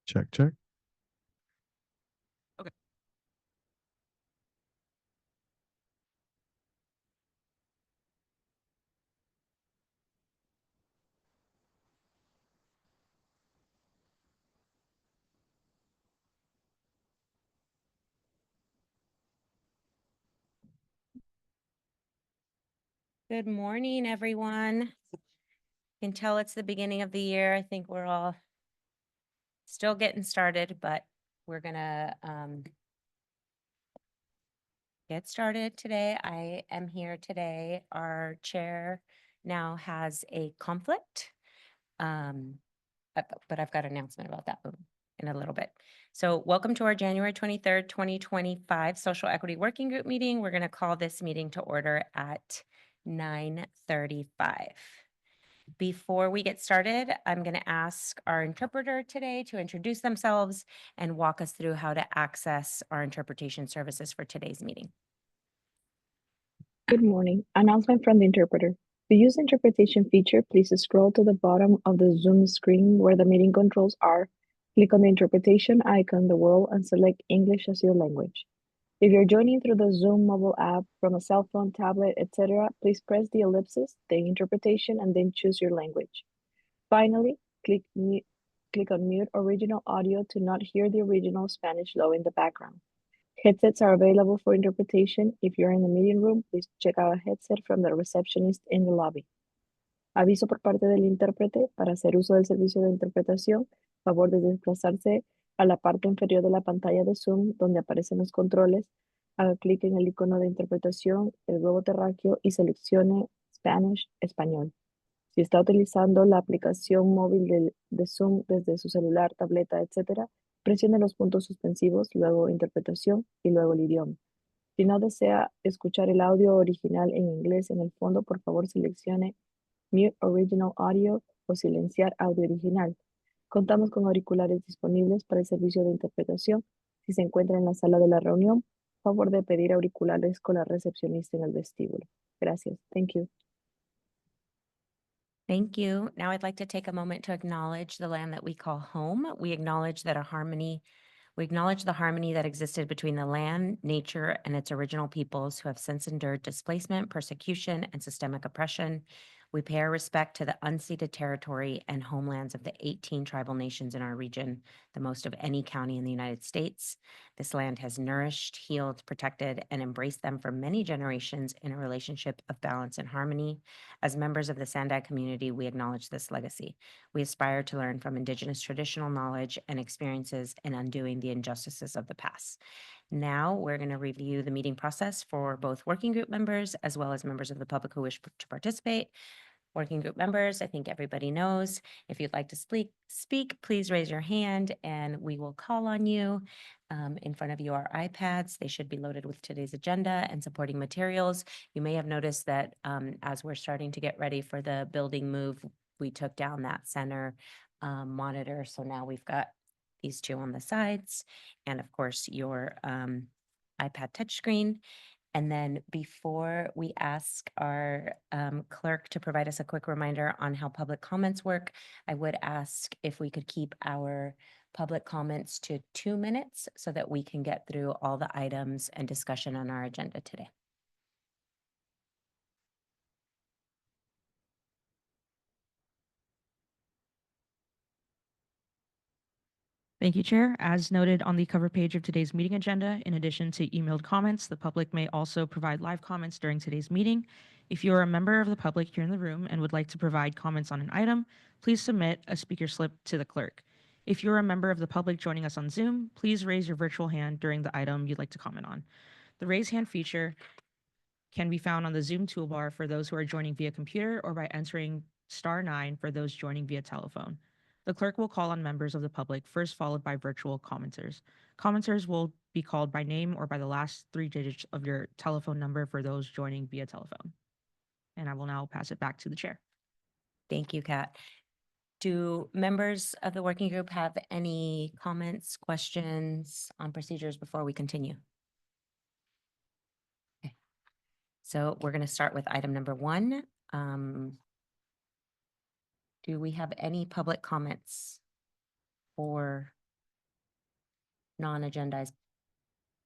Check, check. Okay. Good morning, everyone. You can tell it's the beginning of the year. I think we're all still getting started, but we're gonna get started today. I am here today. Our chair now has a conflict. But I've got an announcement about that in a little bit. So welcome to our January 23rd, 2025 Social Equity Working Group meeting. We're gonna call this meeting to order at 9:35. Before we get started, I'm going to ask our interpreter today to introduce themselves and walk us through how to access our interpretation services for today's meeting. Good morning. Announcement from the interpreter. To use the interpretation feature, please scroll to the bottom of the Zoom screen where the meeting controls are. Click on the interpretation icon, the world, and select English as your language. If you're joining through the Zoom mobile app from a cell phone, tablet, etc., please press the ellipsis, then interpretation, and then choose your language. Finally, click on mute original audio to not hear the original Spanish low in the background. Headsets are available for interpretation. If you're in the meeting room, please check out a headset from the receptionist in the lobby. Aviso por parte del intérprete: para hacer uso del servicio de interpretación, favor de desplazarse a la parte inferior de la pantalla de Zoom donde aparecen los controles, haga clic en el icono de interpretación, el globo terráqueo y seleccione Spanish, español. Si está utilizando la aplicación móvil de Zoom desde su celular, tableta, etc., presione los puntos suspensivos, luego interpretación y luego el idioma. Si no desea escuchar el audio original en inglés en el fondo, por favor seleccione Mute Original Audio o silenciar audio original. Contamos con auriculares disponibles para el servicio de interpretación. Si se encuentra en la sala de la reunión, favor de pedir auriculares con la recepcionista en el vestíbulo. Gracias. Thank you. Thank you. Now I'd like to take a moment to acknowledge the land that we call home. We acknowledge the harmony that existed between the land, nature, and its original peoples who have since endured displacement, persecution, and systemic oppression. We pay our respect to the unceded territory and homelands of the 18 tribal nations in our region, the most of any county in the United States. This land has nourished, healed, protected, and embraced them for many generations in a relationship of balance and harmony. As members of the SANDAG community, we acknowledge this legacy. We aspire to learn from Indigenous traditional knowledge and experiences in undoing the injustices of the past. Now we're going to review the meeting process for both working group members as well as members of the public who wish to participate. Working group members, I think everybody knows. If you'd like to speak, please raise your hand and we will call on you. In front of you are iPads. They should be loaded with today's agenda and supporting materials. You may have noticed that as we're starting to get ready for the building move, we took down that center monitor. So now we've got these two on the sides and of course your iPad touchscreen. And then before we ask our clerk to provide us a quick reminder on how public comments work, I would ask if we could keep our public comments to 2 minutes so that we can get through all the items and discussion on our agenda today. Thank you, Chair. As noted on the cover page of today's meeting agenda, in addition to emailed comments, the public may also provide live comments during today's meeting. If you are a member of the public here in the room and would like to provide comments on an item, please submit a speaker slip to the clerk. If you're a member of the public joining us on Zoom, please raise your virtual hand during the item you'd like to comment on. The raise hand feature can be found on the Zoom toolbar for those who are joining via computer or by entering *9 for those joining via telephone. The clerk will call on members of the public, first followed by virtual commenters. Commenters will be called by name or by the last 3 digits of your telephone number for those joining via telephone. And I will now pass it back to the chair. Thank you, Kat. Do members of the working group have any comments, questions on procedures before we continue? Okay. So we're going to start with item number 1. Do we have any public comments for non-agendized?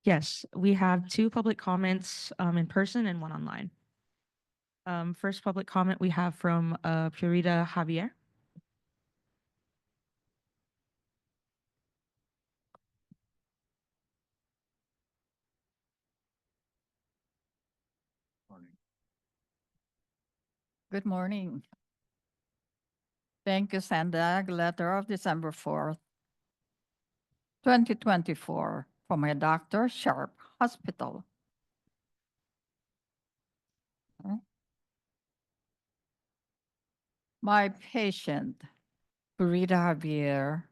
Yes, we have 2 public comments in person and 1 online. First public comment we have from Purita Javier. Good morning. Thank you, SANDAG, letter of December 4th, 2024, from my Dr. Sharp Hospital. My patient, Purita Javier,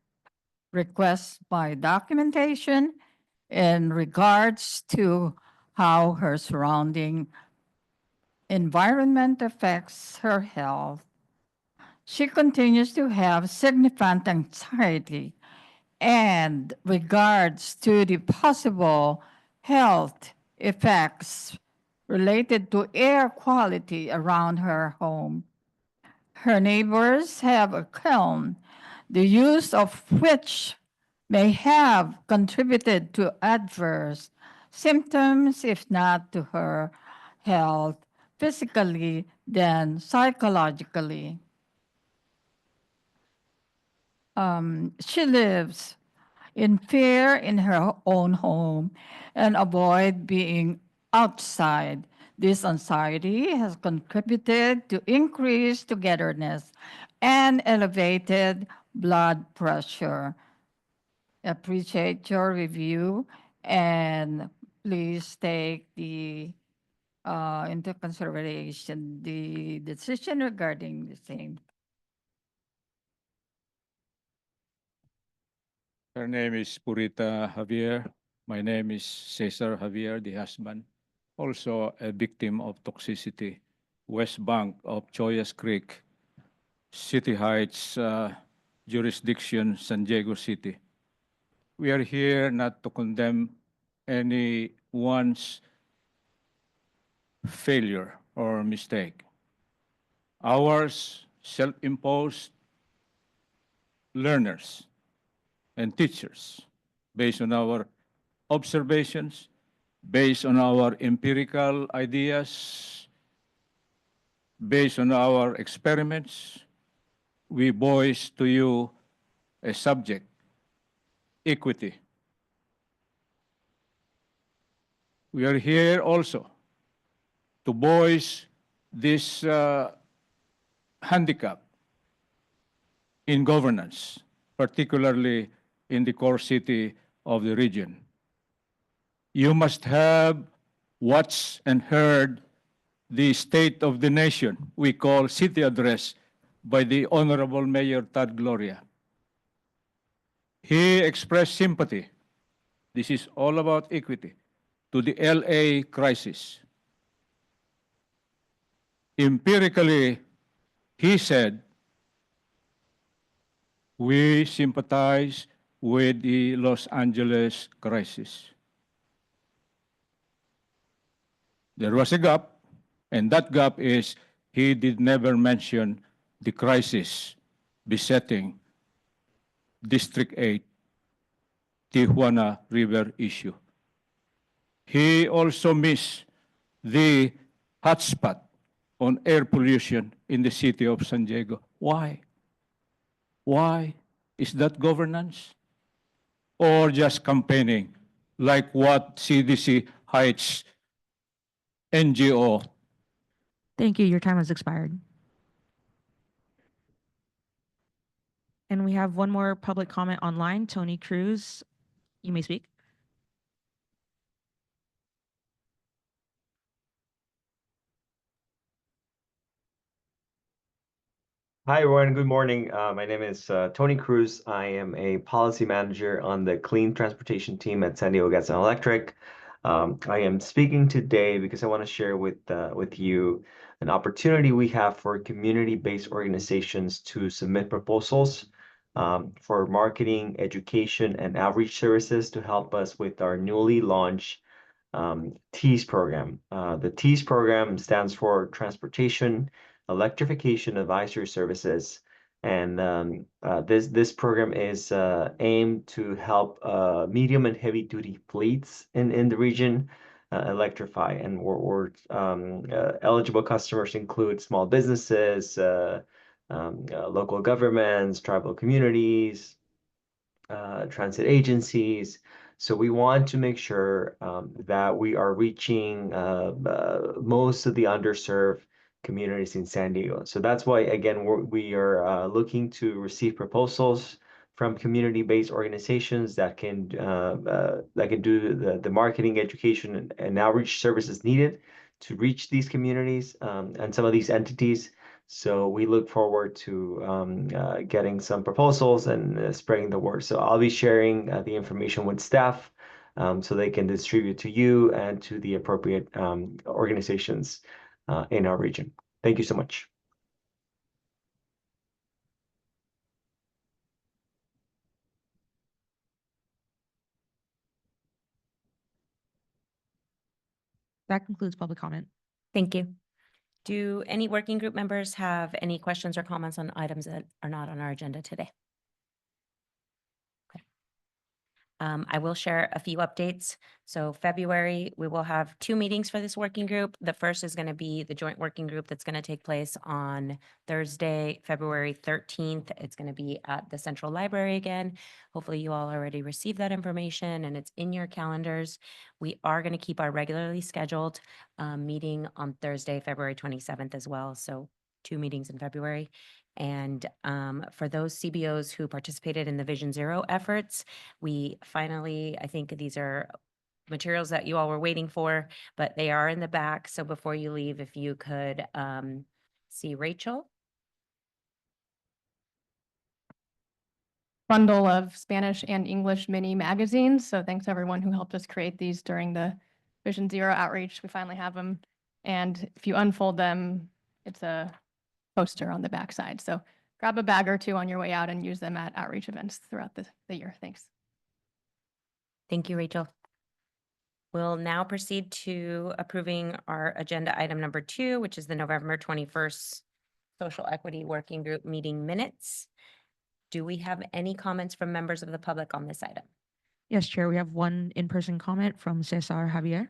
requests my documentation in regards to how her surrounding environment affects her health. She continues to have significant anxiety and regards to the possible health effects related to air quality around her home. Her neighbors have a kiln, the use of which may have contributed to adverse symptoms, if not to her health, physically, then psychologically. She lives in fear in her own home and avoid being outside. This anxiety has contributed to increased togetherness and elevated blood pressure. Appreciate your review and please take into consideration the decision regarding the same. Her name is Purita Javier. My name is Cesar Javier, the husband, also a victim of toxicity, West Bank of Choyas Creek, City Heights jurisdiction, San Diego City. We are here not to condemn anyone's failure or mistake. Ours, self-imposed learners and teachers, based on our observations, based on our empirical ideas, based on our experiments, we voice to you a subject, equity. We are here also to voice this handicap in governance, particularly in the core city of the region. You must have watched and heard the State of the Nation we call City Address by the Honorable Mayor Tad Gloria. He expressed sympathy. This is all about equity to the LA crisis. Empirically, he said, we sympathize with the Los Angeles crisis. There was a gap, and that gap is he did never mention the crisis besetting District 8, Tijuana River issue. He also missed the hotspot on air pollution in the city of San Diego. Why? Why? Is that governance? Or just campaigning like what CDC Heights NGO? Thank you. Your time has expired. And we have 1 more public comment online. Tony Cruz, you may speak. Hi, everyone. Good morning. My name is Tony Cruz. I am a policy manager on the clean transportation team at San Diego Gas and Electric. I am speaking today because I want to share with you an opportunity we have for community-based organizations to submit proposals for marketing, education, and outreach services to help us with our newly launched TEAS program. The TEAS program stands for Transportation Electrification Advisory Services, And this program is aimed to help medium and heavy duty fleets in the region electrify. And we're eligible customers include small businesses, local governments, tribal communities, transit agencies. So we want to make sure that we are reaching most of the underserved communities in San Diego. So that's why, again, we are looking to receive proposals from community-based organizations that can do the marketing, education, and outreach services needed to reach these communities and some of these entities. So we look forward to getting some proposals and spreading the word. So I'll be sharing the information with staff so they can distribute to you and to the appropriate organizations in our region. Thank you so much. That concludes public comment. Thank you. Do any working group members have any questions or comments on items that are not on our agenda today? Okay. I will share a few updates. So February, we will have 2 meetings for this working group. The first is going to be the joint working group that's going to take place on Thursday, February 13th. It's going to be at the Central Library again. Hopefully you all already received that information and it's in your calendars. We are going to keep our regularly scheduled meeting on Thursday, February 27th as well. So 2 meetings in February. And for those CBOs who participated in the Vision Zero efforts, we finally, I think these are materials that you all were waiting for, but they are in the back. So before you leave, if you could see Rachel. Bundle of Spanish and English mini magazines. So thanks everyone who helped us create these during the Vision Zero outreach. We finally have them. And if you unfold them, it's a poster on the backside. So grab a bag or 2 on your way out and use them at outreach events throughout the year. Thanks. Thank you, Rachel. We'll now proceed to approving our agenda item number 2, which is the November 21st Social Equity Working Group meeting minutes. Do we have any comments from members of the public on this item? Yes, Chair, we have one in-person comment from Cesar Javier.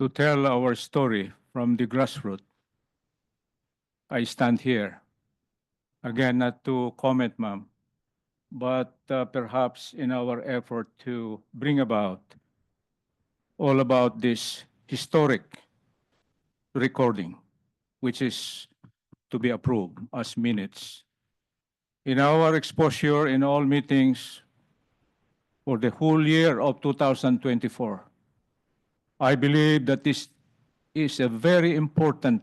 To tell our story from the grassroots, I stand here. Again, not to comment, ma'am, but perhaps in our effort to bring about all about this historic recording, which is to be approved as minutes. In our exposure in all meetings for the whole year of 2024, I believe that this is a very important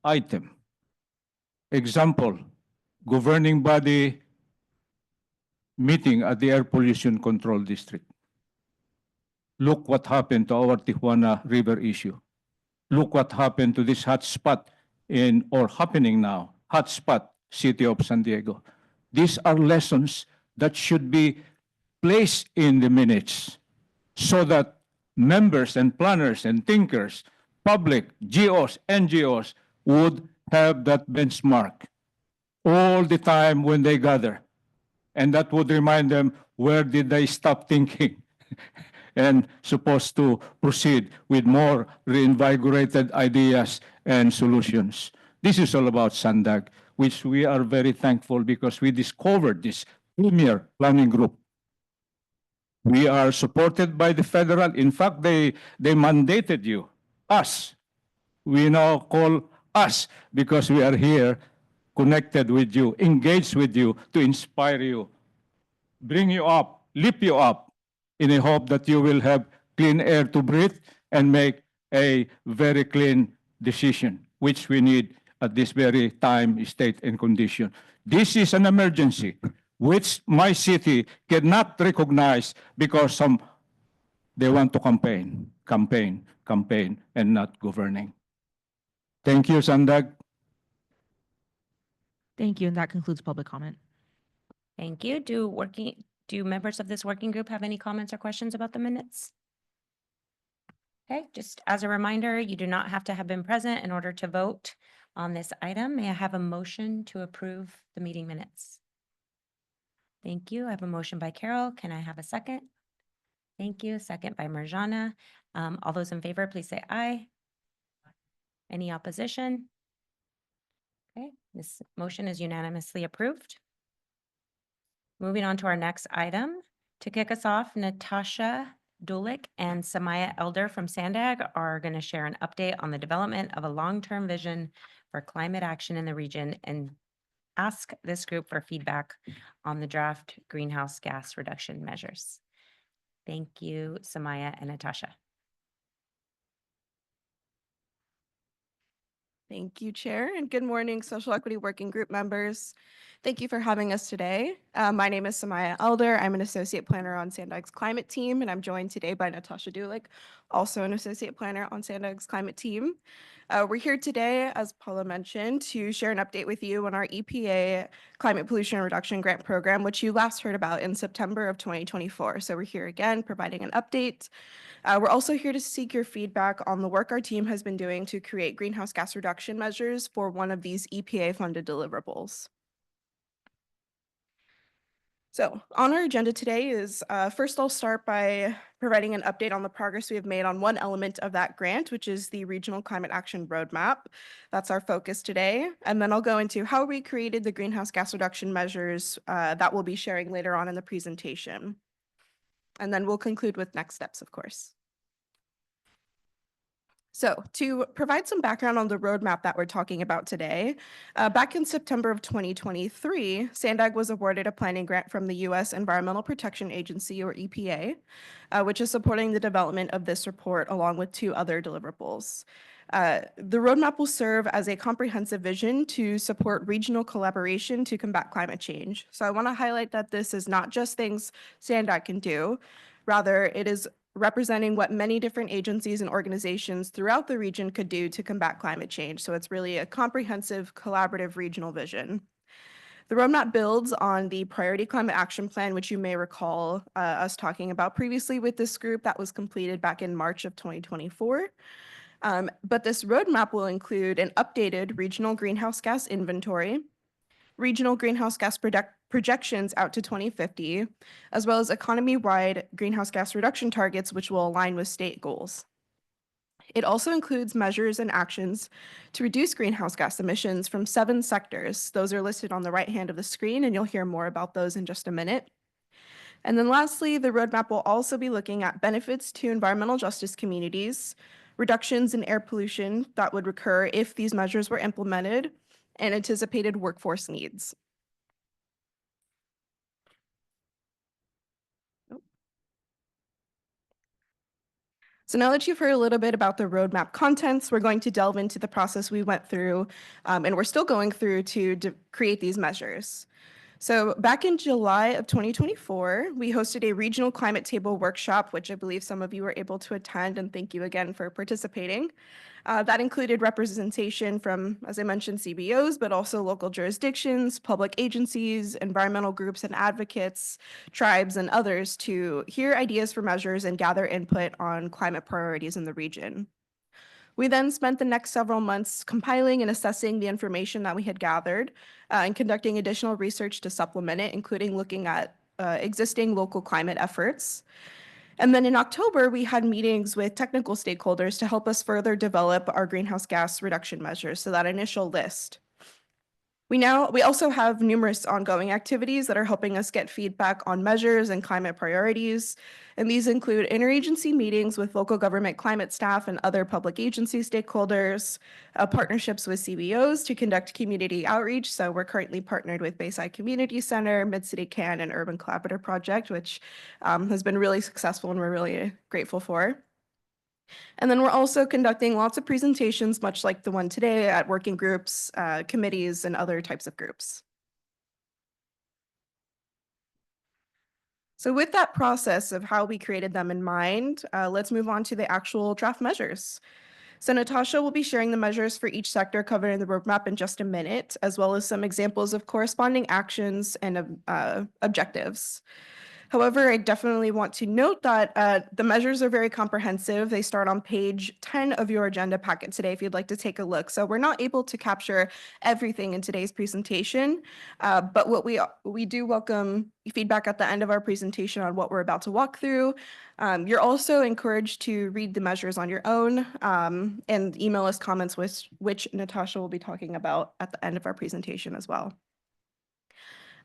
item. Example, governing body meeting at the Air Pollution Control District. Look what happened to our Tijuana River issue. Look what happened to this hotspot happening now, hotspot city of San Diego. These are lessons that should be placed in the minutes so that members and planners and thinkers, public, GOs, NGOs would have that benchmark all the time when they gather. And that would remind them, where did they stop thinking? And supposed to proceed with more reinvigorated ideas and solutions. This is all about SANDAG, which we are very thankful because we discovered this premier planning group. We are supported by the federal. In fact, they mandated you, us. We now call us because we are here connected with you, engaged with you to inspire you, bring you up, lift you up, in a hope that you will have clean air to breathe and make a very clean decision, which we need at this very time, state, and condition. This is an emergency, which my city cannot recognize because they want to campaign, and not governing. Thank you, SANDAG. Thank you, and that concludes public comment. Thank you. Do members of this working group have any comments or questions about the minutes? Okay, just as a reminder, you do not have to have been present in order to vote on this item. May I have a motion to approve the meeting minutes? Thank you. I have a motion by Carol. Can I have a second? Thank you. Second by Marjana. All those in favor, please say aye. Any opposition? Okay, this motion is unanimously approved. Moving on to our next item. To kick us off, Natasha Dulik and Samaya Elder from SANDAG are going to share an update on the development of a long-term vision for climate action in the region and ask this group for feedback on the draft greenhouse gas reduction measures. Thank you, Samaya and Natasha. Thank you, Chair, and good morning, Social Equity Working Group members. Thank you for having us today. My name is Samaya Elder. I'm an associate planner on SANDAG's climate team, and I'm joined today by Natasha Dulik, also an associate planner on SANDAG's climate team. We're here today, as Paula mentioned, to share an update with you on our EPA Climate Pollution Reduction Grant Program, which you last heard about in September of 2024. So we're here again providing an update. We're also here to seek your feedback on the work our team has been doing to create greenhouse gas reduction measures for one of these EPA-funded deliverables. So on our agenda today is, first I'll start by providing an update on the progress we have made on one element of that grant, which is the Regional Climate Action Roadmap. That's our focus today. And then I'll go into how we created the greenhouse gas reduction measures that we'll be sharing later on in the presentation. And then we'll conclude with next steps, of course. So to provide some background on the roadmap that we're talking about today, back in September of 2023, SANDAG was awarded a planning grant from the U.S. Environmental Protection Agency, or EPA, which is supporting the development of this report along with two other deliverables. The roadmap will serve as a comprehensive vision to support regional collaboration to combat climate change. So I want to highlight that this is not just things SANDAG can do, rather it is representing what many different agencies and organizations throughout the region could do to combat climate change. So it's really a comprehensive, collaborative regional vision. The roadmap builds on the Priority Climate Action Plan, which you may recall us talking about previously with this group that was completed back in March of 2024. But this roadmap will include an updated regional greenhouse gas inventory, regional greenhouse gas projections out to 2050, as well as economy-wide greenhouse gas reduction targets, which will align with state goals. It also includes measures and actions to reduce greenhouse gas emissions from 7 sectors. Those are listed on the right hand of the screen, and you'll hear more about those in just a minute. And then lastly, the roadmap will also be looking at benefits to environmental justice communities, reductions in air pollution that would occur if these measures were implemented, and anticipated workforce needs. So now that you've heard a little bit about the roadmap contents, we're going to delve into the process we went through and we're still going through to create these measures. So back in July of 2024, we hosted a regional climate table workshop, which I believe some of you were able to attend, and thank you again for participating. That included representation from, as I mentioned, CBOs, but also local jurisdictions, public agencies, environmental groups and advocates, tribes, and others to hear ideas for measures and gather input on climate priorities in the region. We then spent the next several months compiling and assessing the information that we had gathered and conducting additional research to supplement it, including looking at existing local climate efforts. And then in October, we had meetings with technical stakeholders to help us further develop our greenhouse gas reduction measures, so that initial list. We also have numerous ongoing activities that are helping us get feedback on measures and climate priorities. And these include interagency meetings with local government climate staff and other public agency stakeholders, partnerships with CBOs to conduct community outreach. So we're currently partnered with Bayside Community Center, Mid-City Can, and Urban Collaborative Project, which has been really successful and we're really grateful for. And then we're also conducting lots of presentations, much like the one today, at working groups, committees, and other types of groups. So with that process of how we created them in mind, let's move on to the actual draft measures. So Natasha will be sharing the measures for each sector covered in the roadmap in just a minute, as well as some examples of corresponding actions and objectives. However, I definitely want to note that the measures are very comprehensive. They start on page 10 of your agenda packet today if you'd like to take a look. So we're not able to capture everything in today's presentation, but what we do welcome feedback at the end of our presentation on what we're about to walk through. You're also encouraged to read the measures on your own and email us comments which Natasha will be talking about at the end of our presentation as well.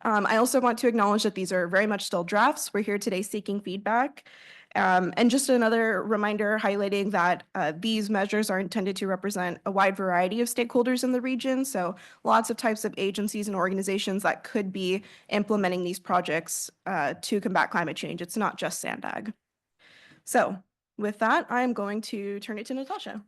I also want to acknowledge that these are very much still drafts. We're here today seeking feedback. And just another reminder highlighting that these measures are intended to represent a wide variety of stakeholders in the region. So lots of types of agencies and organizations that could be implementing these projects to combat climate change. It's not just SANDAG. So with that, I'm going to turn it to Natasha.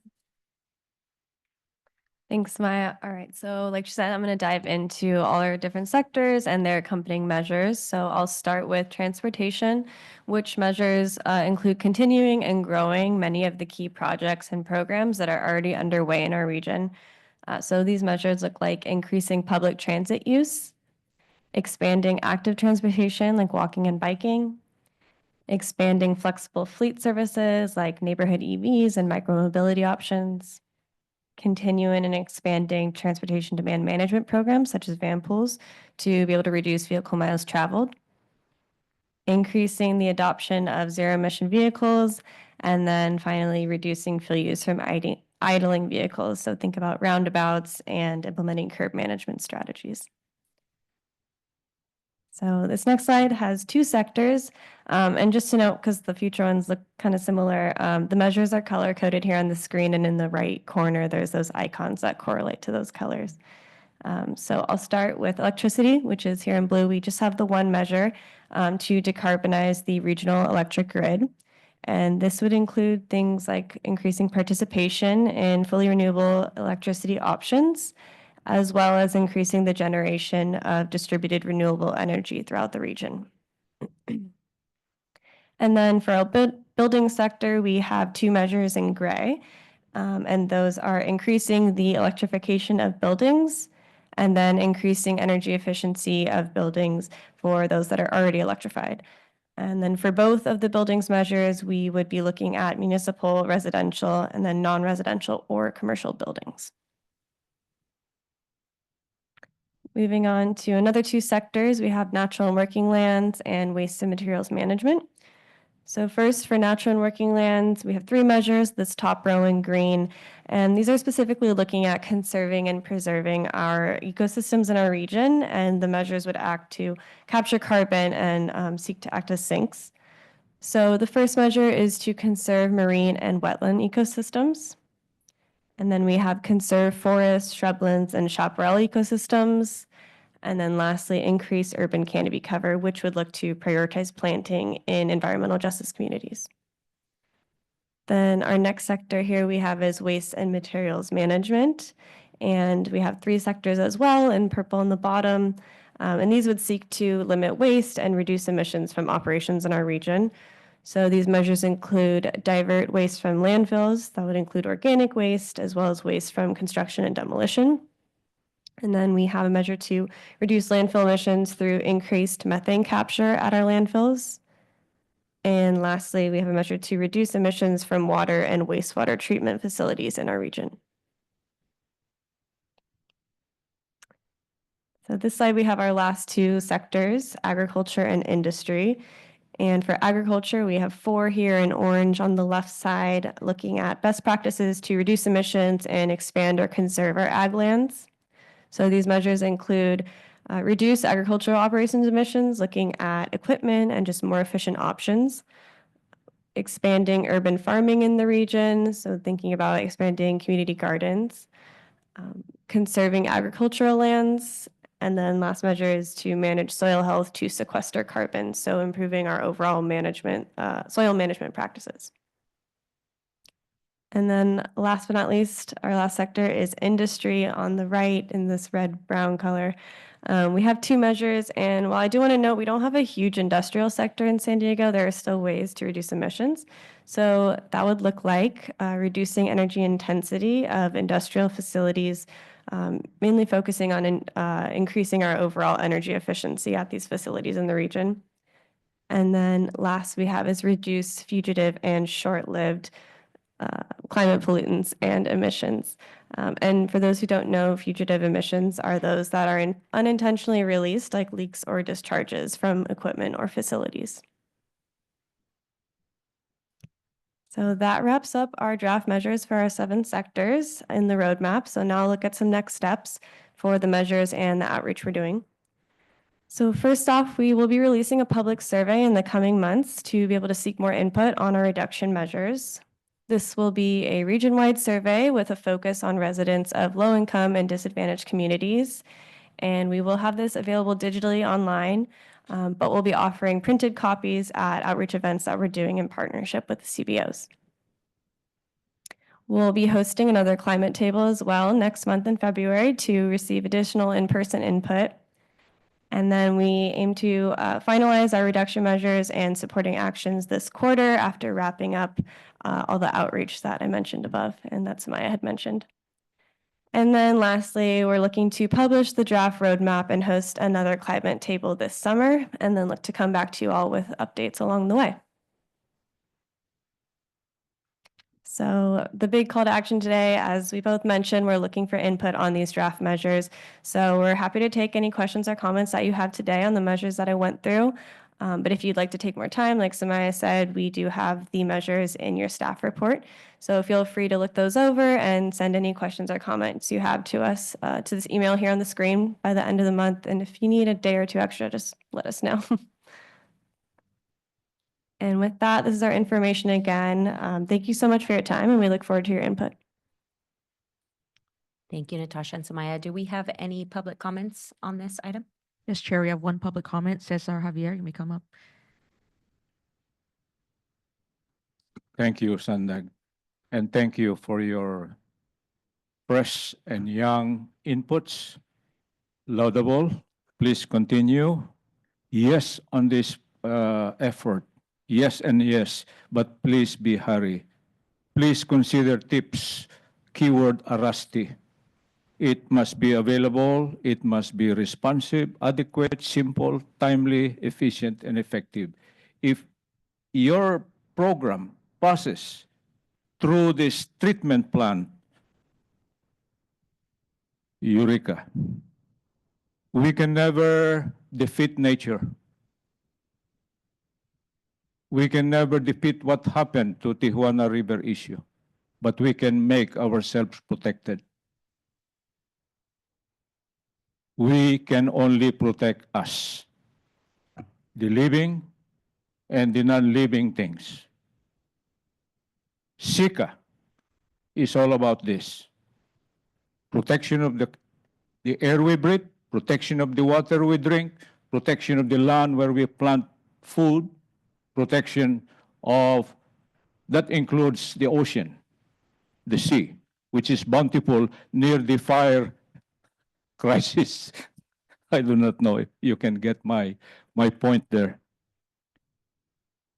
Thanks, Maya. All right, so like she said, I'm going to dive into all our different sectors and their accompanying measures. So I'll start with transportation, which measures include continuing and growing many of the key projects and programs that are already underway in our region. So these measures look like increasing public transit use, expanding active transportation like walking and biking, expanding flexible fleet services like neighborhood EVs and micromobility options, continuing and expanding transportation demand management programs such as van pools to be able to reduce vehicle miles traveled, increasing the adoption of zero-emission vehicles, and then finally reducing fuel use from idling vehicles. So think about roundabouts and implementing curb management strategies. So this next slide has two sectors. And just to note, because the future ones look kind of similar, the measures are color-coded here on the screen, and in the right corner, there's those icons that correlate to those colors. So I'll start with electricity, which is here in blue. We just have the one measure to decarbonize the regional electric grid. And this would include things like increasing participation in fully renewable electricity options, as well as increasing the generation of distributed renewable energy throughout the region. And then for our building sector, we have two measures in gray, and those are increasing the electrification of buildings and then increasing energy efficiency of buildings for those that are already electrified. And then for both of the buildings measures, we would be looking at municipal, residential, and then non-residential or commercial buildings. Moving on to another two sectors, we have natural and working lands and waste and materials management. So first, for natural and working lands, we have three measures, this top row in green, and these are specifically looking at conserving and preserving our ecosystems in our region, and the measures would act to capture carbon and seek to act as sinks. So the first measure is to conserve marine and wetland ecosystems. And then we have conserve forests, shrublands, and chaparral ecosystems. And then lastly, increase urban canopy cover, which would look to prioritize planting in environmental justice communities. Then our next sector here we have is waste and materials management. And we have three sectors as well in purple on the bottom. And these would seek to limit waste and reduce emissions from operations in our region. So these measures include divert waste from landfills, that would include organic waste, as well as waste from construction and demolition. And then we have a measure to reduce landfill emissions through increased methane capture at our landfills. And lastly, we have a measure to reduce emissions from water and wastewater treatment facilities in our region. So this slide, we have our last two sectors, agriculture and industry. And for agriculture, we have four here in orange on the left side, looking at best practices to reduce emissions and expand or conserve our ag lands. So these measures include reduce agricultural operations emissions, looking at equipment and just more efficient options, expanding urban farming in the region, so thinking about expanding community gardens, conserving agricultural lands, and then last measure is to manage soil health to sequester carbon, so improving our overall management, soil management practices. And then last but not least, our last sector is industry on the right in this red-brown color. We have two measures, and while I do want to note we don't have a huge industrial sector in San Diego, there are still ways to reduce emissions. So that would look like reducing energy intensity of industrial facilities, mainly focusing on increasing our overall energy efficiency at these facilities in the region. And then last we have is reduce fugitive and short-lived climate pollutants and emissions. And for those who don't know, fugitive emissions are those that are unintentionally released, like leaks or discharges from equipment or facilities. So that wraps up our draft measures for our 7 sectors in the roadmap. So now I'll look at some next steps for the measures and the outreach we're doing. So first off, we will be releasing a public survey in the coming months to be able to seek more input on our reduction measures. This will be a region-wide survey with a focus on residents of low-income and disadvantaged communities. And we will have this available digitally online, but we'll be offering printed copies at outreach events that we're doing in partnership with the CBOs. We'll be hosting another climate table as well next month in February to receive additional in-person input. And then we aim to finalize our reduction measures and supporting actions this quarter after wrapping up all the outreach that I mentioned above and that Samaya had mentioned. And then lastly, we're looking to publish the draft roadmap and host another climate table this summer, and then look to come back to you all with updates along the way. So the big call to action today, as we both mentioned, we're looking for input on these draft measures. So we're happy to take any questions or comments that you have today on the measures that I went through. But if you'd like to take more time, like Samaya said, we do have the measures in your staff report. So feel free to look those over and send any questions or comments you have to us to this email here on the screen by the end of the month. And if you need a day or two extra, just let us know. And with that, this is our information again. Thank you so much for your time, and we look forward to your input. Thank you, Natasha and Samaya. Do we have any public comments on this item? Yes, Chair, we have one public comment. Cesar Javier, you may come up. Thank you, SANDAG. And thank you for your fresh and young inputs. Laudable. Please continue. Yes on this effort. Yes and yes, but please be hurry. Please consider tips. Keyword Arasti. It must be available, it must be responsive, adequate, simple, timely, efficient, and effective. If your program passes through this treatment plan, Eureka, we can never defeat nature. We can never defeat what happened to Tijuana River issue, but we can make ourselves protected. We can only protect us, the living and the non-living things. SICA is all about this. Protection of the air we breathe, protection of the water we drink, protection of the land where we plant food, protection of, that includes the ocean, the sea, which is bountiful near the fire crisis. I do not know if you can get my point there.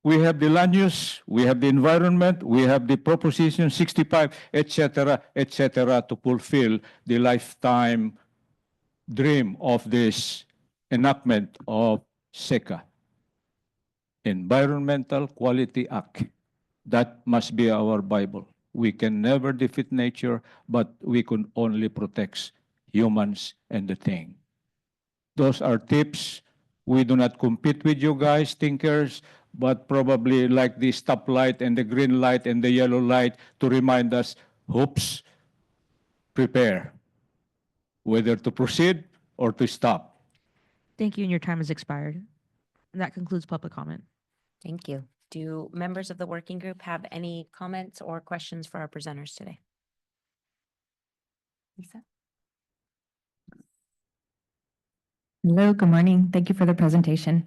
We have the land use, we have the environment, we have the Proposition 65, etc., to fulfill the lifetime dream of this enactment of SECA, Environmental Quality Act. That must be our Bible. We can never defeat nature, but we can only protect humans and the thing. Those are tips. We do not compete with you guys, thinkers, but probably like the stoplight and the green light and the yellow light to remind us, oops, prepare, whether to proceed or to stop. Thank you, and your time has expired. And that concludes public comment. Thank you. Do members of the working group have any comments or questions for our presenters today? Lisa? Hello, good morning. Thank you for the presentation.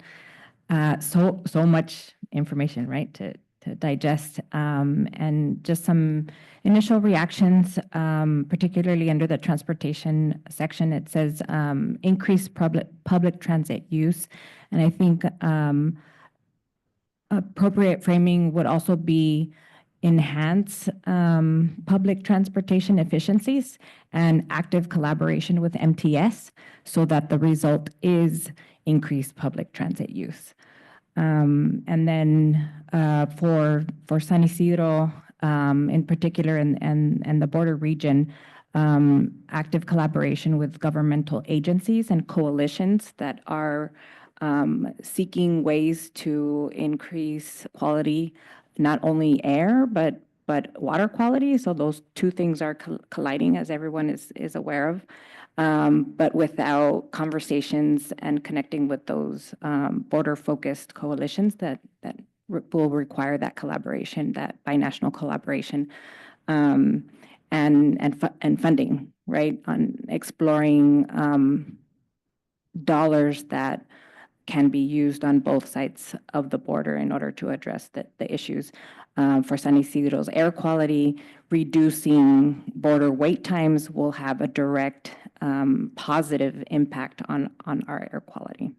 So much information, right, to digest, and just some initial reactions, particularly under the transportation section. It says increased public transit use, and I think appropriate framing would also be enhance public transportation efficiencies and active collaboration with MTS so that the result is increased public transit use. And then for San Isidro, in particular, and the border region, active collaboration with governmental agencies and coalitions that are seeking ways to increase quality, not only air, but water quality. So those two things are colliding, as everyone is aware of, but without conversations and connecting with those border-focused coalitions that will require that collaboration, that binational collaboration, and funding, right, on exploring dollars that can be used on both sides of the border in order to address the issues. For San Isidro's air quality, reducing border wait times will have a direct positive impact on our air quality.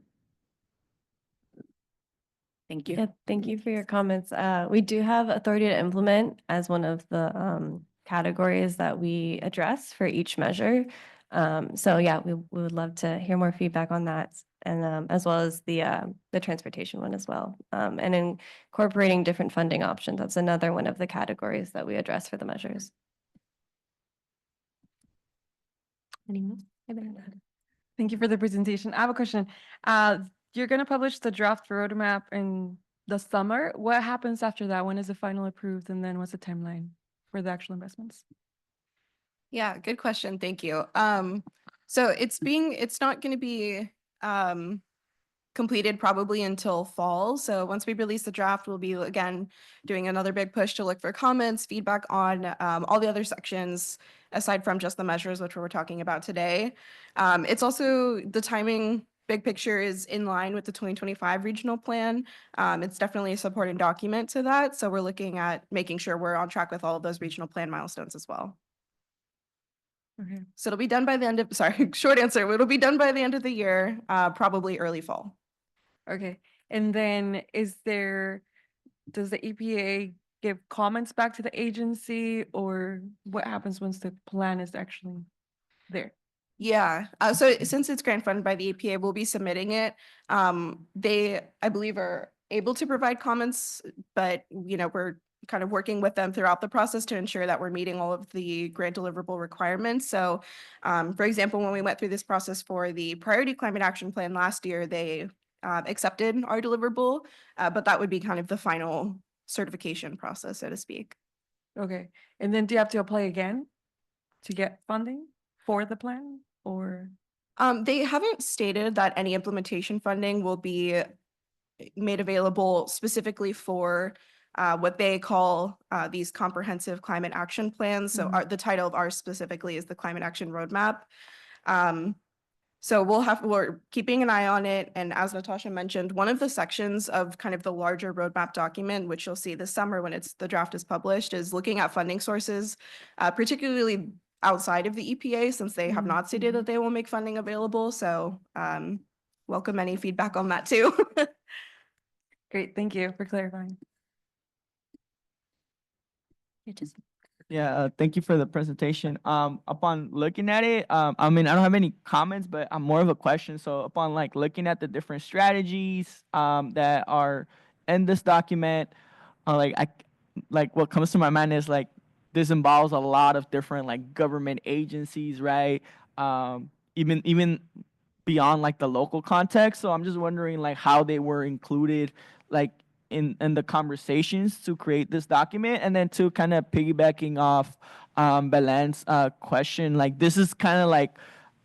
Thank you. Yeah, thank you for your comments. We do have authority to implement as one of the categories that we address for each measure. So yeah, we would love to hear more feedback on that, and as well as the transportation one as well. And incorporating different funding options, that's another one of the categories that we address for the measures. Anyone? Thank you for the presentation. I have a question. You're going to publish the draft roadmap in the summer. What happens after that? When is the final approved? And then what's the timeline for the actual investments? Yeah, good question. Thank you. So it's not going to be completed probably until fall. So once we release the draft, we'll be again doing another big push to look for comments, feedback on all the other sections aside from just the measures which we're talking about today. It's also the timing. Big picture is in line with the 2025 regional plan. It's definitely a supporting document to that. So we're looking at making sure we're on track with all of those regional plan milestones as well. Okay. So it'll be done by the end of, sorry, short answer, it'll be done by the end of the year, probably early fall. Okay. And then does the EPA give comments back to the agency, or what happens once the plan is actually there? Yeah, so since it's grant funded by the EPA, we'll be submitting it. They, I believe, are able to provide comments, but we're kind of working with them throughout the process to ensure that we're meeting all of the grant deliverable requirements. So, for example, when we went through this process for the Priority Climate Action Plan last year, they accepted our deliverable, but that would be kind of the final certification process, so to speak. Okay. And then do you have to apply again to get funding for the plan, or? They haven't stated that any implementation funding will be made available specifically for what they call these comprehensive climate action plans. So the title of ours specifically is the Climate Action Roadmap. So we're keeping an eye on it. And as Natasha mentioned, one of the sections of kind of the larger roadmap document, which you'll see this summer when the draft is published, is looking at funding sources, particularly outside of the EPA, since they have not stated that they will make funding available. So welcome any feedback on that too. Great. Thank you for clarifying. Yeah, thank you for the presentation. Upon looking at it, I mean, I don't have any comments, but I'm more of a question. So upon looking at the different strategies that are in this document, what comes to my mind is this involves a lot of different government agencies, right? Even beyond the local context. So I'm just wondering how they were included in the conversations to create this document. And then to kind of piggybacking off Belen's question, this is kind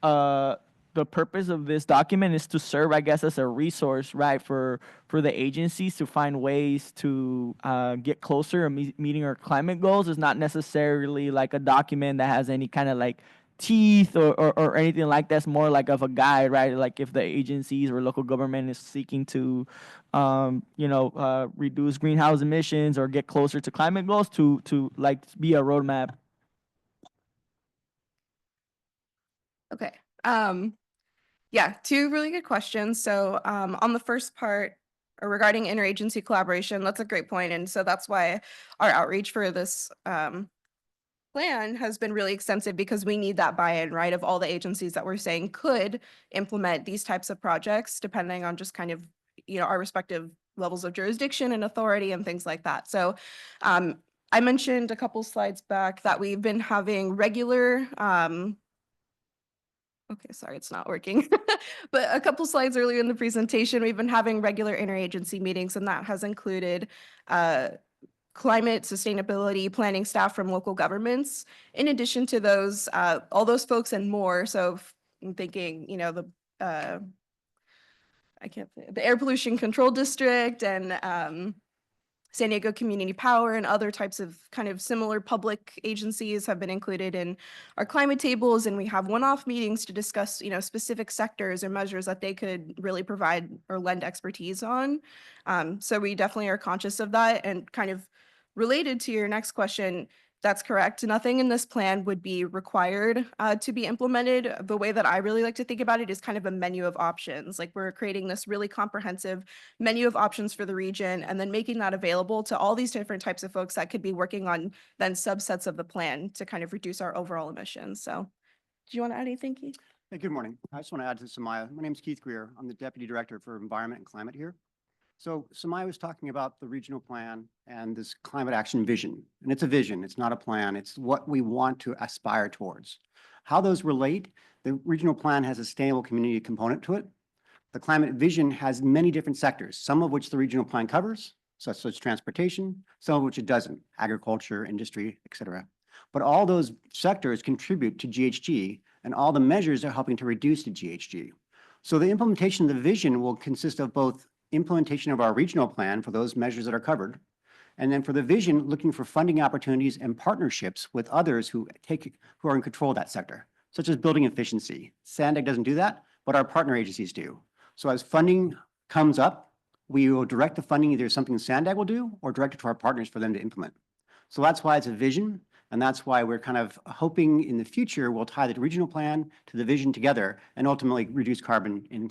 of the purpose of this document is to serve, I guess, as a resource, right, for the agencies to find ways to get closer and meeting our climate goals. It's not necessarily a document that has any kind of teeth or anything like that's more of a guide, right? If the agencies or local government is seeking to reduce greenhouse emissions or get closer to climate goals, to be a roadmap. Okay. Yeah, two really good questions. So on the first part regarding interagency collaboration, that's a great point. And so that's why our outreach for this plan has been really extensive, because we need that buy-in, right, of all the agencies that we're saying could implement these types of projects, depending on just kind of, our respective levels of jurisdiction and authority and things like that. So I mentioned a couple slides back that we've been having regular, okay, sorry, it's not working. But a couple slides earlier in the presentation, we've been having regular interagency meetings, and that has included climate sustainability planning staff from local governments. In addition to those, all those folks and more. So I'm thinking, you know, the the Air Pollution Control District and San Diego Community Power and other types of kind of similar public agencies have been included in our climate tables, and we have one-off meetings to discuss, you know, specific sectors or measures that they could really provide or lend expertise on. So we definitely are conscious of that, and kind of related to your next question, that's correct. Nothing in this plan would be required to be implemented. The way that I really like to think about it is kind of a menu of options. Like we're creating this really comprehensive menu of options for the region and then making that available to all these different types of folks that could be working on then subsets of the plan to kind of reduce our overall emissions. So do you want to add anything, Keith? Hey, good morning. I just want to add to Samaya. My name is Keith Greer. I'm the Deputy Director for Environment and Climate here. So Samaya was talking about the regional plan and this climate action vision. And it's a vision, it's not a plan. It's what we want to aspire towards. How those relate, the regional plan has a sustainable community component to it. The climate vision has many different sectors, some of which the regional plan covers, such as transportation, some of which it doesn't, agriculture, industry, et cetera. But all those sectors contribute to GHG, and all the measures are helping to reduce the GHG. So the implementation of the vision will consist of both implementation of our regional plan for those measures that are covered, and then for the vision, looking for funding opportunities and partnerships with others who are in control of that sector, such as building efficiency. SANDAG doesn't do that, but our partner agencies do. So as funding comes up, we will direct the funding, either something SANDAG will do or direct it to our partners for them to implement. So that's why it's a vision, and that's why we're kind of hoping in the future we'll tie the regional plan to the vision together and ultimately reduce carbon in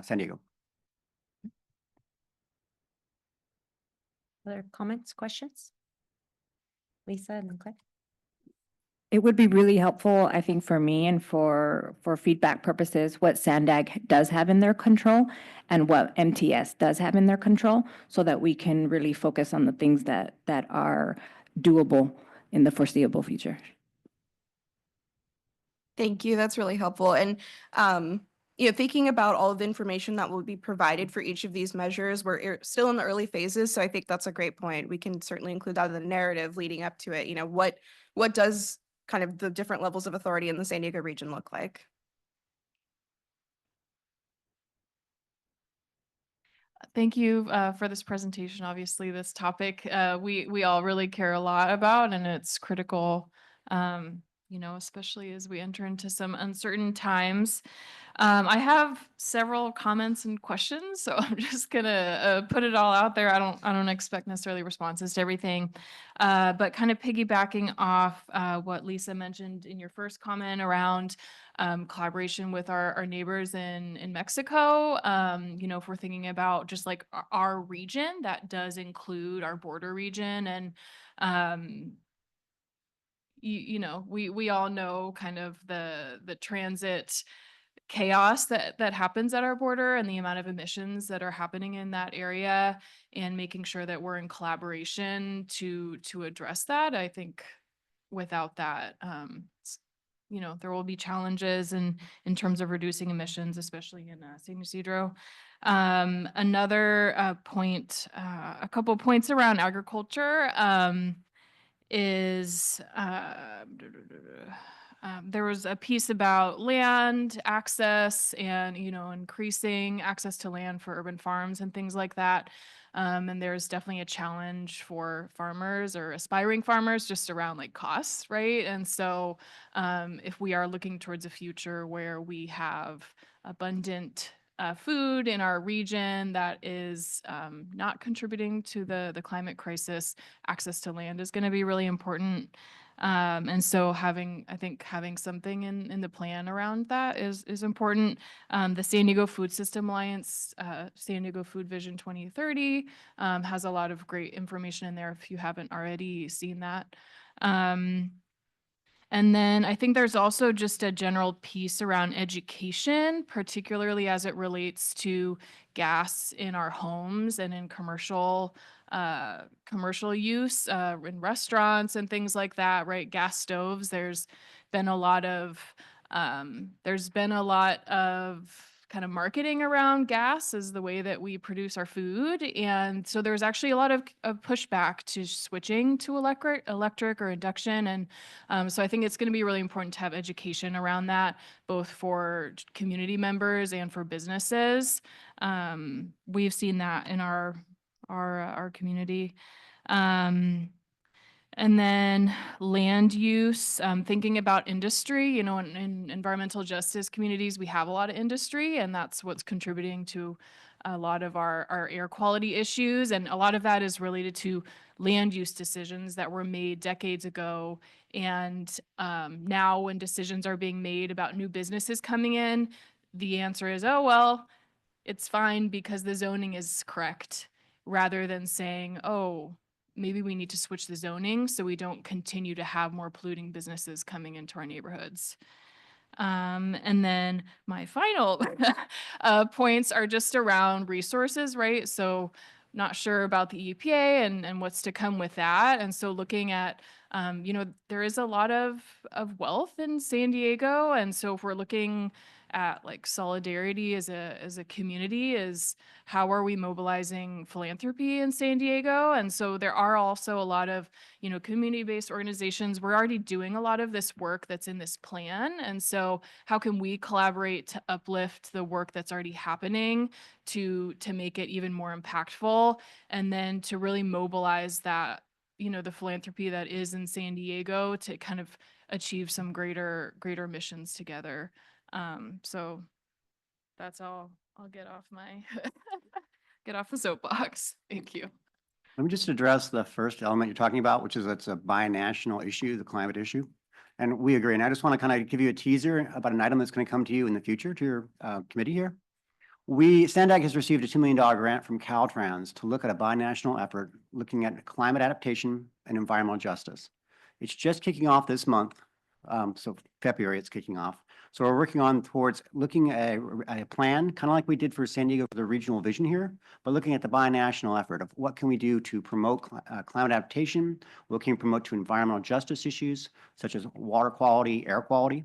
San Diego. Other comments, questions? Lisa and then Claire. It would be really helpful, I think, for me and for feedback purposes, what SANDAG does have in their control and what MTS does have in their control, so that we can really focus on the things that are doable in the foreseeable future. Thank you. That's really helpful. And you know, thinking about all of the information that will be provided for each of these measures, we're still in the early phases. So I think that's a great point. We can certainly include that in the narrative leading up to it. You know, what does kind of the different levels of authority in the San Diego region look like? Thank you for this presentation. Obviously, this topic we all really care a lot about, and it's critical, you know, especially as we enter into some uncertain times. I have several comments and questions, so I'm just gonna put it all out there. I don't expect necessarily responses to everything, but kind of piggybacking off what Lisa mentioned in your first comment around collaboration with our neighbors in Mexico. You know, if we're thinking about just like our region, that does include our border region, and you know, we all know kind of the transit chaos that happens at our border and the amount of emissions that are happening in that area, and making sure that we're in collaboration to address that. I think without that, you know, there will be challenges in terms of reducing emissions, especially in San Ysidro. Another point, a couple points around agriculture. Is there was a piece about land access and, you know, increasing access to land for urban farms and things like that. And there's definitely a challenge for farmers or aspiring farmers just around like costs, right? And so if we are looking towards a future where we have abundant food in our region that is not contributing to the climate crisis, access to land is going to be really important. And so having something in the plan around that is important. The San Diego Food System Alliance, San Diego Food Vision 2030 has a lot of great information in there if you haven't already seen that. And then I think there's also just a general piece around education, particularly as it relates to gas in our homes and in commercial use in restaurants and things like that, right? Gas stoves. Been a lot of there's been a lot of kind of marketing around gas as the way that we produce our food. And so there's actually a lot of pushback to switching to electric or induction. And so I think it's going to be really important to have education around that, both for community members and for businesses. We've seen that in our community. And then land use, thinking about industry, in environmental justice communities, we have a lot of industry, and that's what's contributing to a lot of our air quality issues. And a lot of that is related to land use decisions that were made decades ago. And now when decisions are being made about new businesses coming in, the answer is, oh, well, it's fine because the zoning is correct, rather than saying, oh, maybe we need to switch the zoning so we don't continue to have more polluting businesses coming into our neighborhoods. And then my final points are just around resources, right? So not sure about the EPA and what's to come with that. And so looking at, there is a lot of wealth in San Diego. And so if we're looking at like solidarity as a community, is how are we mobilizing philanthropy in San Diego? And so there are also a lot of, community-based organizations. We're already doing a lot of this work that's in this plan. And so how can we collaborate to uplift the work that's already happening to make it even more impactful, and then to really mobilize that, the philanthropy that is in San Diego to kind of achieve some greater missions together. So that's all. I'll get off my get off the soapbox. Thank you. Let me just address the first element you're talking about, which is it's a binational issue, the climate issue. And we agree. And I just want to kind of give you a teaser about an item that's going to come to you in the future, to your committee here. SANDAG has received a $2 million grant from Caltrans to look at a binational effort looking at climate adaptation and environmental justice. It's just kicking off this month. So February it's kicking off. So we're working on towards looking at a plan, kind of like we did for San Diego for the regional vision here, but looking at the binational effort of what can we do to promote climate adaptation, what can we promote to environmental justice issues, such as water quality, air quality.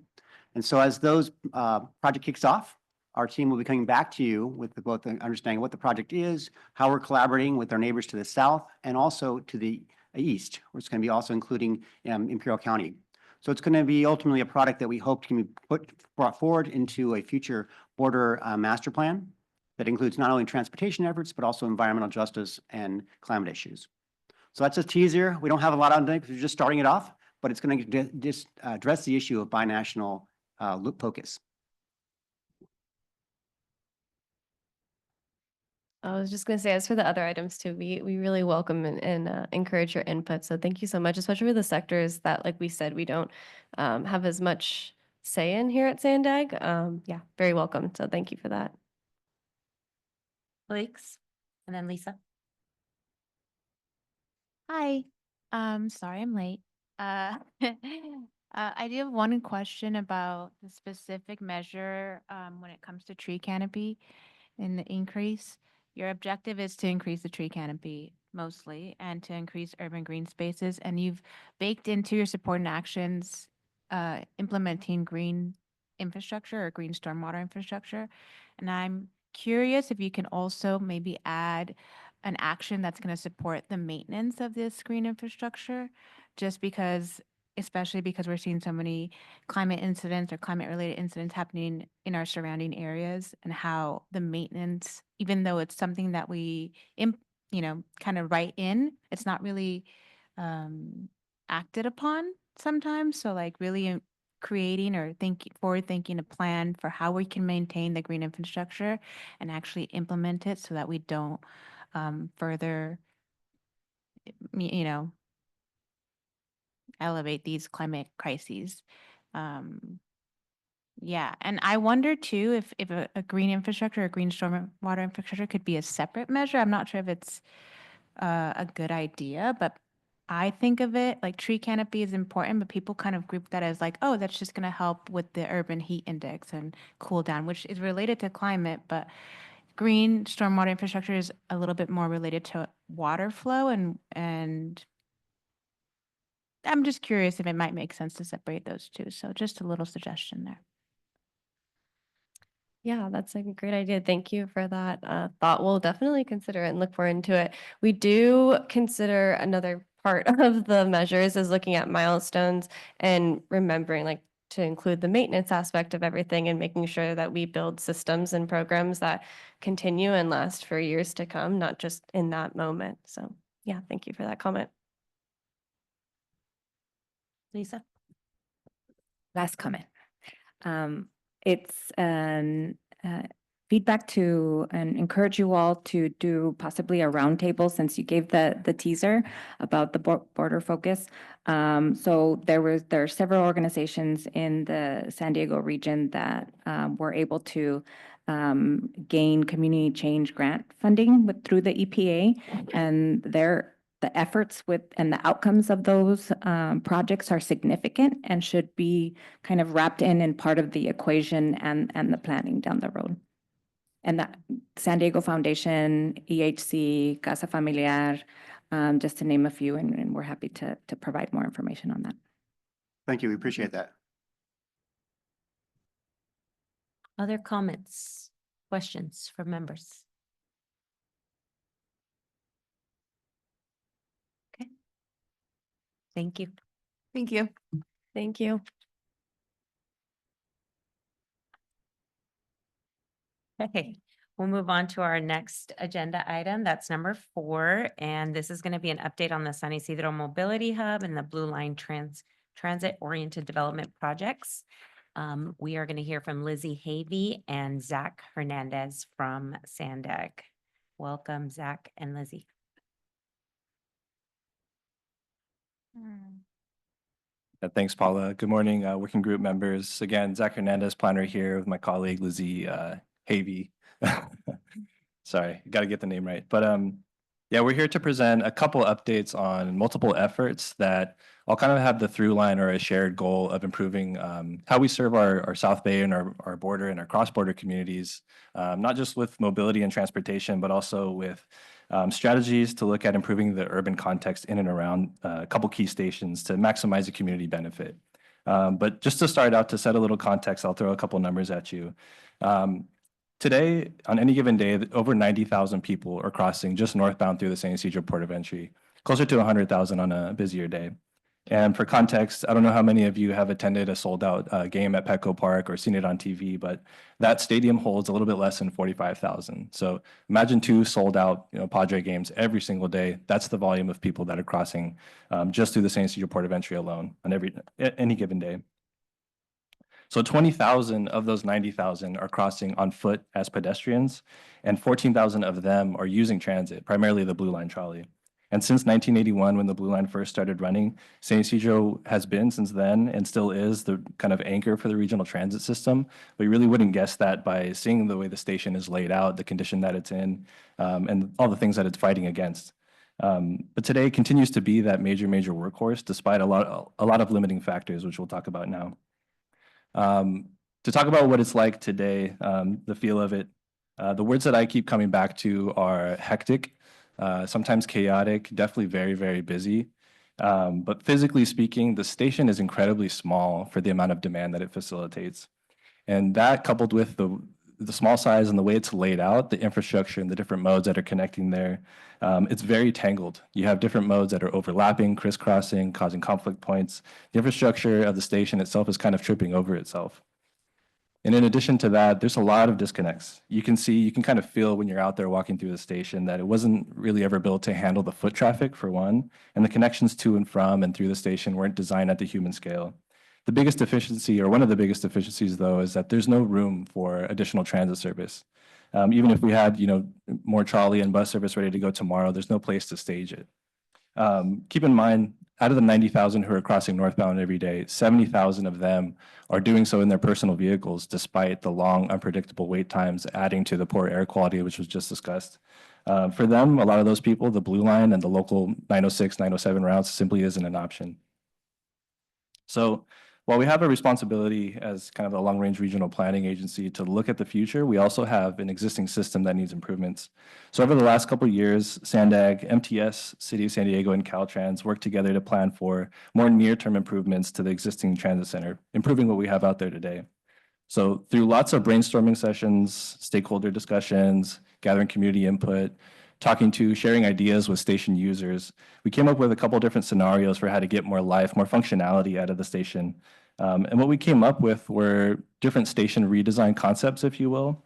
And so as those project kicks off, our team will be coming back to you with both the understanding what the project is, how we're collaborating with our neighbors to the south, and also to the east, which is going to be also including Imperial County. So it's going to be ultimately a product that we hope can be brought forward into a future border master plan that includes not only transportation efforts, but also environmental justice and climate issues. So that's a teaser. We don't have a lot on today because we're just starting it off, but it's going to just address the issue of binational focus. I was just going to say, as for the other items too, we really welcome and encourage your input. So thank you so much, especially for the sectors that, like we said, we don't have as much say in here at SANDAG. Yeah, very welcome. So thank you for that. Blake's, and then Lisa. Hi, sorry I'm late. I do have one question about the specific measure when it comes to tree canopy and the increase. Your objective is to increase the tree canopy mostly and to increase urban green spaces. And you've baked into your support and actions implementing green infrastructure or green stormwater infrastructure. And I'm curious if you can also maybe add an action that's going to support the maintenance of this green infrastructure, just because, especially because we're seeing so many climate incidents or climate related incidents happening in our surrounding areas, and how the maintenance, even though it's something that we, kind of write in, it's not really acted upon sometimes. So like really creating or forward thinking a plan for how we can maintain the green infrastructure and actually implement it so that we don't further, elevate these climate crises. Yeah, and I wonder too if a green infrastructure or green stormwater infrastructure could be a separate measure. I'm not sure if it's a good idea, but I think of it, like tree canopy is important, but people kind of group that as like, oh, that's just going to help with the urban heat index and cool down, which is related to climate, but green stormwater infrastructure is a little bit more related to water flow, and I'm just curious if it might make sense to separate those two. So just a little suggestion there. Yeah, that's a great idea. Thank you for that thought. We'll definitely consider it and look more into it. We do consider another part of the measures is looking at milestones and remembering like to include the maintenance aspect of everything and making sure that we build systems and programs that continue and last for years to come, not just in that moment. So yeah, thank you for that comment. Lisa? Last comment. It's feedback to and encourage you all to do possibly a roundtable since you gave the teaser about the border focus. So there are several organizations in the San Diego region that were able to gain community change grant funding through the EPA, and the efforts with and the outcomes of those projects are significant and should be kind of wrapped in part of the equation and the planning down the road. And that San Diego Foundation, EHC, Casa Familiar, just to name a few, and we're happy to provide more information on that. Thank you. We appreciate that. Other comments, questions from members? Okay. Thank you. Thank you. Thank you. Okay, we'll move on to our next agenda item. That's number 4. And this is going to be an update on the San Isidro Mobility Hub and the Blue Line transit-oriented development projects. We are going to hear from Lizzie Havey and Zach Hernandez from SANDAG. Welcome, Zach and Lizzie. Thanks, Paula. Good morning, working group members. Again, Zach Hernandez, planner here with my colleague, Lizzie Havey. Sorry, got to get the name right. But yeah, we're here to present a couple updates on multiple efforts that all kind of have the through line or a shared goal of improving how we serve our South Bay and our border and our cross-border communities, not just with mobility and transportation, but also with strategies to look at improving the urban context in and around a couple key stations to maximize the community benefit. But just to start out, to set a little context, I'll throw a couple numbers at you. Today, on any given day, over 90,000 people are crossing just northbound through the San Isidro Port of Entry, closer to 100,000 on a busier day. And for context, I don't know how many of you have attended a sold-out game at Petco Park or seen it on TV, but that stadium holds a little bit less than 45,000. So imagine 2 sold-out, Padre games every single day. That's the volume of people that are crossing just through the San Isidro Port of Entry alone on any given day. So 20,000 of those 90,000 are crossing on foot as pedestrians, and 14,000 of them are using transit, primarily the Blue Line trolley. And since 1981, when the Blue Line first started running, San Isidro has been since then and still is the kind of anchor for the regional transit system. But you really wouldn't guess that by seeing the way the station is laid out, the condition that it's in, and all the things that it's fighting against. But today it continues to be that major workhorse, despite a lot of limiting factors, which we'll talk about now. To talk about what it's like today, the feel of it, the words that I keep coming back to are hectic, sometimes chaotic, definitely very busy. But physically speaking, the station is incredibly small for the amount of demand that it facilitates. And that, coupled with the small size and the way it's laid out, the infrastructure and the different modes that are connecting there, it's very tangled. You have different modes that are overlapping, crisscrossing, causing conflict points. The infrastructure of the station itself is kind of tripping over itself. And in addition to that, there's a lot of disconnects. You can kind of feel when you're out there walking through the station that it wasn't really ever built to handle the foot traffic, for one, and the connections to and from and through the station weren't designed at the human scale. The biggest deficiency, or one of the biggest deficiencies, though, is that there's no room for additional transit service. Even if we had, more trolley and bus service ready to go tomorrow, there's no place to stage it. Keep in mind, out of the 90,000 who are crossing northbound every day, 70,000 of them are doing so in their personal vehicles, despite the long, unpredictable wait times adding to the poor air quality, which was just discussed. For them, a lot of those people, the Blue Line and the local 906, 907 routes simply isn't an option. So while we have a responsibility as kind of a long-range regional planning agency to look at the future, we also have an existing system that needs improvements. So over the last couple of years, SANDAG, MTS, City of San Diego, and Caltrans worked together to plan for more near-term improvements to the existing transit center, improving what we have out there today. So through lots of brainstorming sessions, stakeholder discussions, gathering community input, sharing ideas with station users, we came up with a couple different scenarios for how to get more life, more functionality out of the station. And what we came up with were different station redesign concepts, if you will,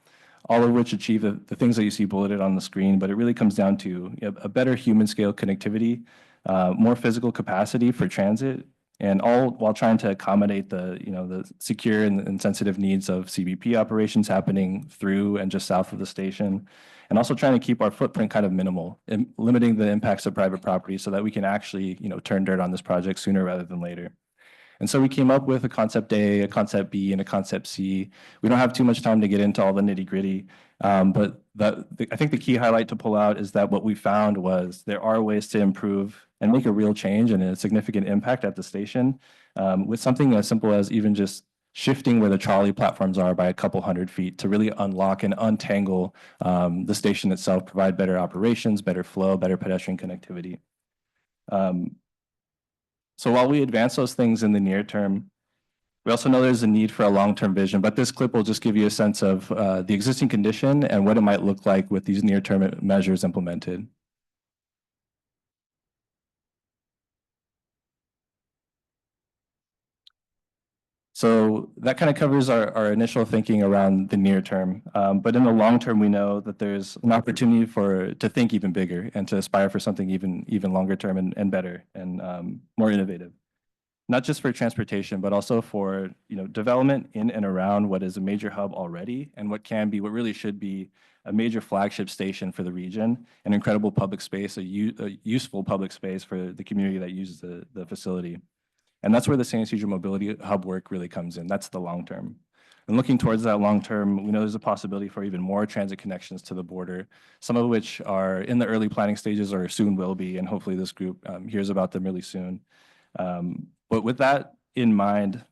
all of which achieve the things that you see bulleted on the screen, but it really comes down to a better human scale connectivity, more physical capacity for transit, and all while trying to accommodate the secure and sensitive needs of CBP operations happening through and just south of the station, and also trying to keep our footprint kind of minimal and limiting the impacts of private property so that we can actually turn dirt on this project sooner rather than later. And so we came up with a concept A, a concept B, and a concept C. We don't have too much time to get into all the nitty gritty, but I think the key highlight to pull out is that what we found was there are ways to improve and make a real change and a significant impact at the station with something as simple as even just shifting where the trolley platforms are by a couple 100 feet to really unlock and untangle the station itself, provide better operations, better flow, better pedestrian connectivity. So while we advance those things in the near term, we also know there's a need for a long-term vision, but this clip will just give you a sense of the existing condition and what it might look like with these near-term measures implemented. So that kind of covers our initial thinking around the near term. But in the long term, we know that there's an opportunity to think even bigger and to aspire for something even longer term and better and more innovative. Not just for transportation, but also for development in and around what is a major hub already and what really should be a major flagship station for the region, an incredible public space, a useful public space for the community that uses the facility. And that's where the San Ysidro Mobility Hub work really comes in. That's the long term. And looking towards that long term, we know there's a possibility for even more transit connections to the border, some of which are in the early planning stages or soon will be, and hopefully this group hears about them really soon. But with that in mind,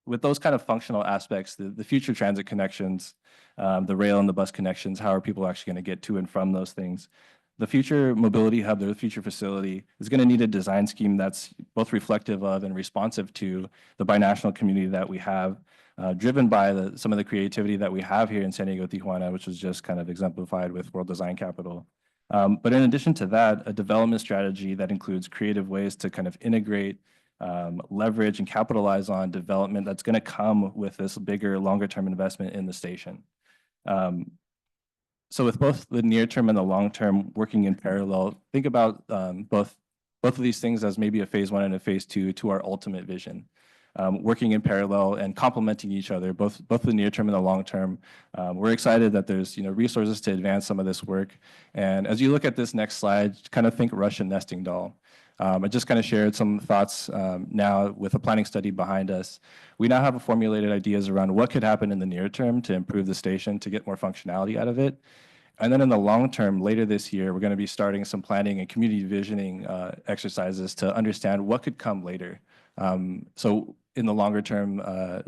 with those kind of functional aspects, the future transit connections, the rail and the bus connections, how are people actually going to get to and from those things? The future mobility hub, the future facility, is going to need a design scheme that's both reflective of and responsive to the binational community that we have, driven by some of the creativity that we have here in San Diego, Tijuana, which was just kind of exemplified with World Design Capital. But in addition to that, a development strategy that includes creative ways to kind of integrate, leverage, and capitalize on development that's going to come with this bigger, longer-term investment in the station. So with both the near term and the long term working in parallel, think about both of these things as maybe a phase 1 and a phase 2 to our ultimate vision. Working in parallel and complementing each other, both the near term and the long term. We're excited that there's resources to advance some of this work. And as you look at this next slide, kind of think Russian nesting doll. I just kind of shared some thoughts now with a planning study behind us. We now have formulated ideas around what could happen in the near term to improve the station, to get more functionality out of it. And then in the long term, later this year, we're going to be starting some planning and community visioning exercises to understand what could come later. So in the longer term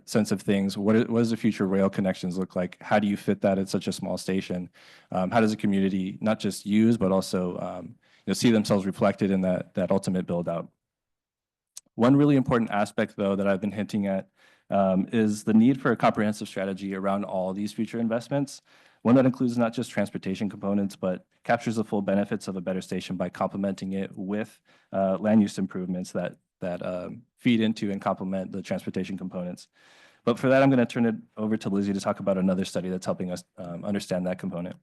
sense of things, what does the future rail connections look like? How do you fit that at such a small station? How does the community not just use, but also see themselves reflected in that ultimate build out? One really important aspect, though, that I've been hinting at is the need for a comprehensive strategy around all these future investments. One that includes not just transportation components, but captures the full benefits of a better station by complementing it with land use improvements that feed into and complement the transportation components. But for that, I'm going to turn it over to Lizzie to talk about another study that's helping us understand that component.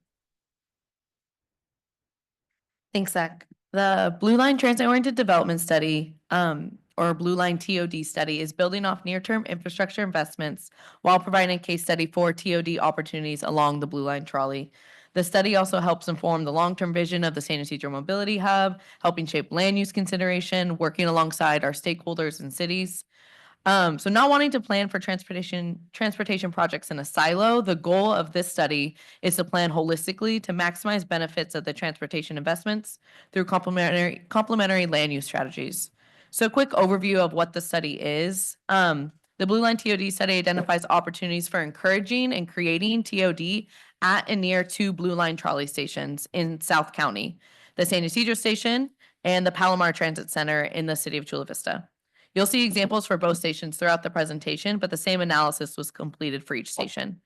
Thanks, Zach. The Blue Line Transit-Oriented Development Study, or Blue Line TOD study, is building off near-term infrastructure investments while providing a case study for TOD opportunities along the Blue Line trolley. The study also helps inform the long-term vision of the San Ysidro Mobility Hub, helping shape land use consideration, working alongside our stakeholders and cities. So not wanting to plan for transportation projects in a silo, the goal of this study is to plan holistically to maximize benefits of the transportation investments through complementary land use strategies. So a quick overview of what the study is. The Blue Line TOD study identifies opportunities for encouraging and creating TOD at and near 2 Blue Line trolley stations in South County, the San Ysidro Station and the Palomar Transit Center in the city of Chula Vista. You'll see examples for both stations throughout the presentation, but the same analysis was completed for each station.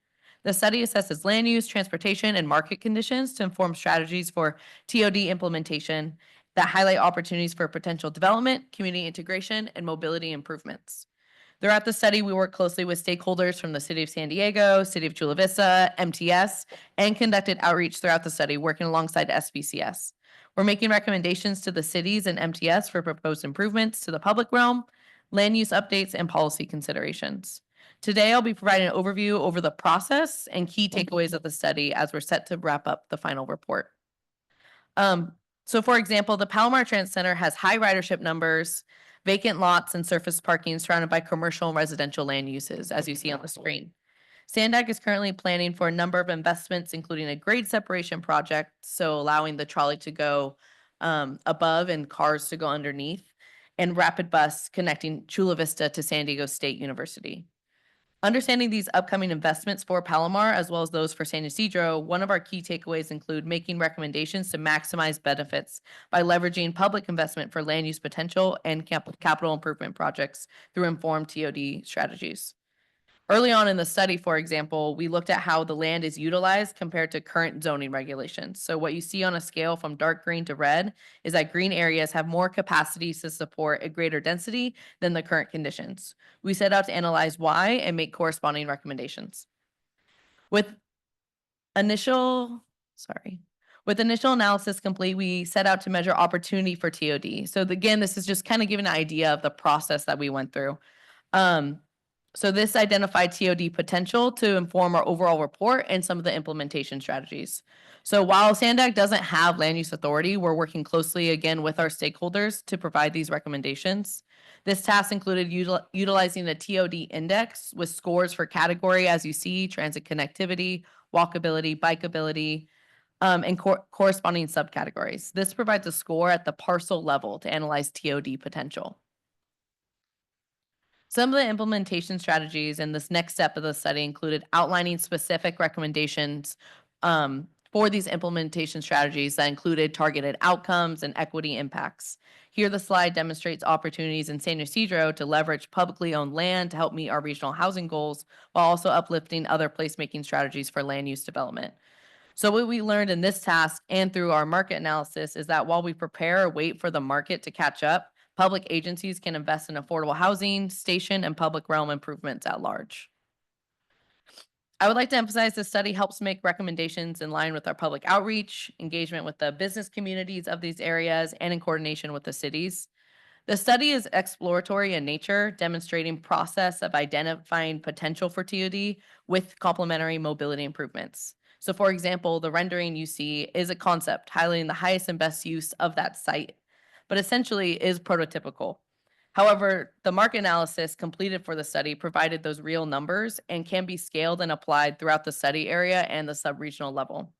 The study assesses land use, transportation, and market conditions to inform strategies for TOD implementation that highlight opportunities for potential development, community integration, and mobility improvements. Throughout the study, we worked closely with stakeholders from the City of San Diego, City of Chula Vista, MTS, and conducted outreach throughout the study, working alongside SBCS. We're making recommendations to the cities and MTS for proposed improvements to the public realm, land use updates, and policy considerations. Today, I'll be providing an overview over the process and key takeaways of the study as we're set to wrap up the final report. So for example, the Palomar Transit Center has high ridership numbers, vacant lots, and surface parking surrounded by commercial and residential land uses, as you see on the screen. SANDAG is currently planning for a number of investments, including a grade separation project, so allowing the trolley to go above and cars to go underneath, and rapid bus connecting Chula Vista to San Diego State University. Understanding these upcoming investments for Palomar, as well as those for San Ysidro, one of our key takeaways include making recommendations to maximize benefits by leveraging public investment for land use potential and capital improvement projects through informed TOD strategies. Early on in the study, for example, we looked at how the land is utilized compared to current zoning regulations. So what you see on a scale from dark green to red is that green areas have more capacity to support a greater density than the current conditions. We set out to analyze why and make corresponding recommendations. With initial analysis complete, we set out to measure opportunity for TOD. So again, this is just kind of giving an idea of the process that we went through. So this identified TOD potential to inform our overall report and some of the implementation strategies. So while SANDAG doesn't have land use authority, we're working closely again with our stakeholders to provide these recommendations. This task included utilizing a TOD index with scores for category, as you see, transit connectivity, walkability, bikeability, and corresponding subcategories. This provides a score at the parcel level to analyze TOD potential. Some of the implementation strategies in this next step of the study included outlining specific recommendations for these implementation strategies that included targeted outcomes and equity impacts. Here, the slide demonstrates opportunities in San Ysidro to leverage publicly owned land to help meet our regional housing goals, while also uplifting other placemaking strategies for land use development. So what we learned in this task and through our market analysis is that while we prepare or wait for the market to catch up, public agencies can invest in affordable housing, station, and public realm improvements at large. I would like to emphasize this study helps make recommendations in line with our public outreach, engagement with the business communities of these areas, and in coordination with the cities. The study is exploratory in nature, demonstrating process of identifying potential for TOD with complementary mobility improvements. So for example, the rendering you see is a concept highlighting the highest and best use of that site, but essentially is prototypical. However, the market analysis completed for the study provided those real numbers and can be scaled and applied throughout the study area and the sub-regional level.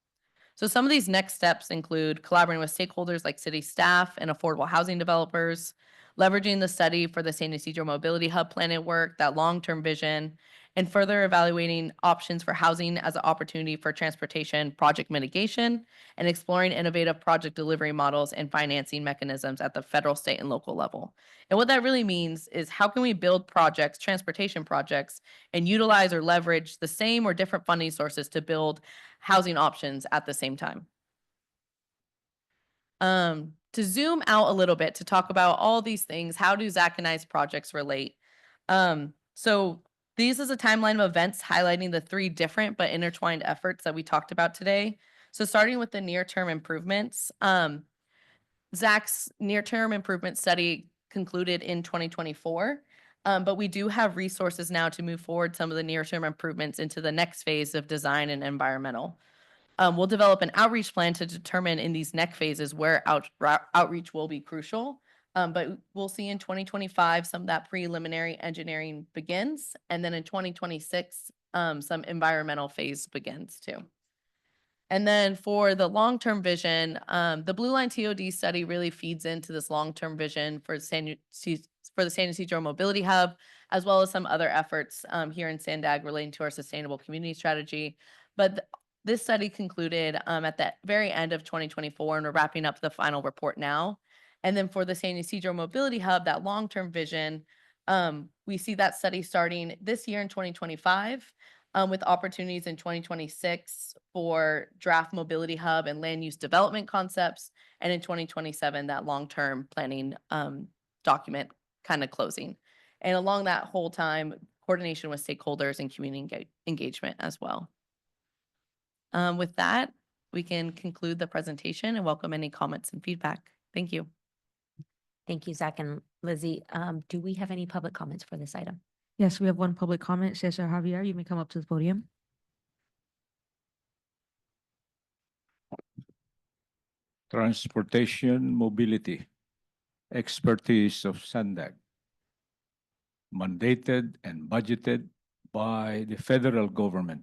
So some of these next steps include collaborating with stakeholders like city staff and affordable housing developers, leveraging the study for the San Ysidro Mobility Hub planet work, that long-term vision, and further evaluating options for housing as an opportunity for transportation project mitigation, and exploring innovative project delivery models and financing mechanisms at the federal, state, and local level. And what that really means is how can we build projects, transportation projects, and utilize or leverage the same or different funding sources to build housing options at the same time. To zoom out a little bit to talk about all these things, how do Zach and I's projects relate? So this is a timeline of events highlighting the 3 different but intertwined efforts that we talked about today. So starting with the near-term improvements, Zach's near-term improvement study concluded in 2024, but we do have resources now to move forward some of the near-term improvements into the next phase of design and environmental. We'll develop an outreach plan to determine in these next phases where outreach will be crucial. But we'll see in 2025, some of that preliminary engineering begins. And then in 2026, some environmental phase begins too. And then for the long-term vision, the Blue Line TOD study really feeds into this long-term vision for the San Ysidro Mobility Hub, as well as some other efforts here in SANDAG relating to our sustainable community strategy. But this study concluded at the very end of 2024, and we're wrapping up the final report now. And then for the San Ysidro Mobility Hub, that long-term vision, we see that study starting this year in 2025. With opportunities in 2026 for draft mobility hub and land use development concepts, and in 2027, that long-term planning document kind of closing. And along that whole time, coordination with stakeholders and community engagement as well. With that, we can conclude the presentation and welcome any comments and feedback. Thank you. Thank you, Zach and Lizzie. Do we have any public comments for this item? Yes, we have one public comment. Cesar Javier, you may come up to the podium. Transportation mobility, expertise of SANDAG, mandated and budgeted by the federal government.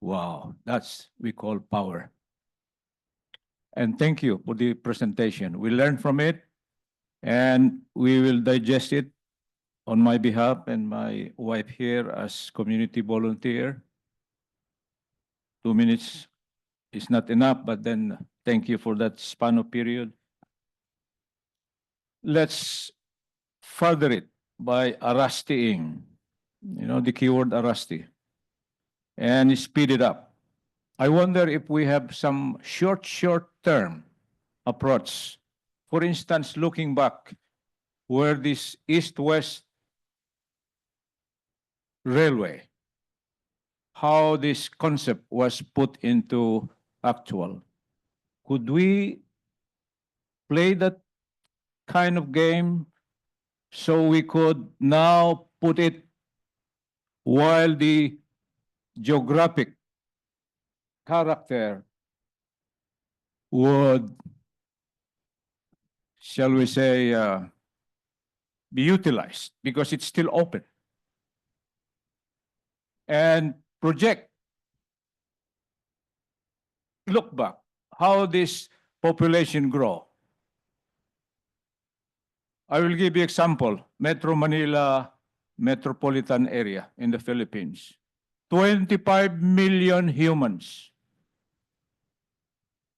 Wow, that's we call power. And thank you for the presentation. We learned from it and we will digest it on my behalf and my wife here as community volunteer. 2 minutes is not enough, but then thank you for that span of period. Let's further it by arresting, the keyword arresting, and speed it up. I wonder if we have some short-term approach. For instance, looking back where this east-west railway, how this concept was put into actual. Could we play that kind of game so we could now put it while the geographic character would, shall we say, be utilized because it's still open? And project, look back, how this population grow. I will give you example, Metro Manila metropolitan area in the Philippines. 25 million humans.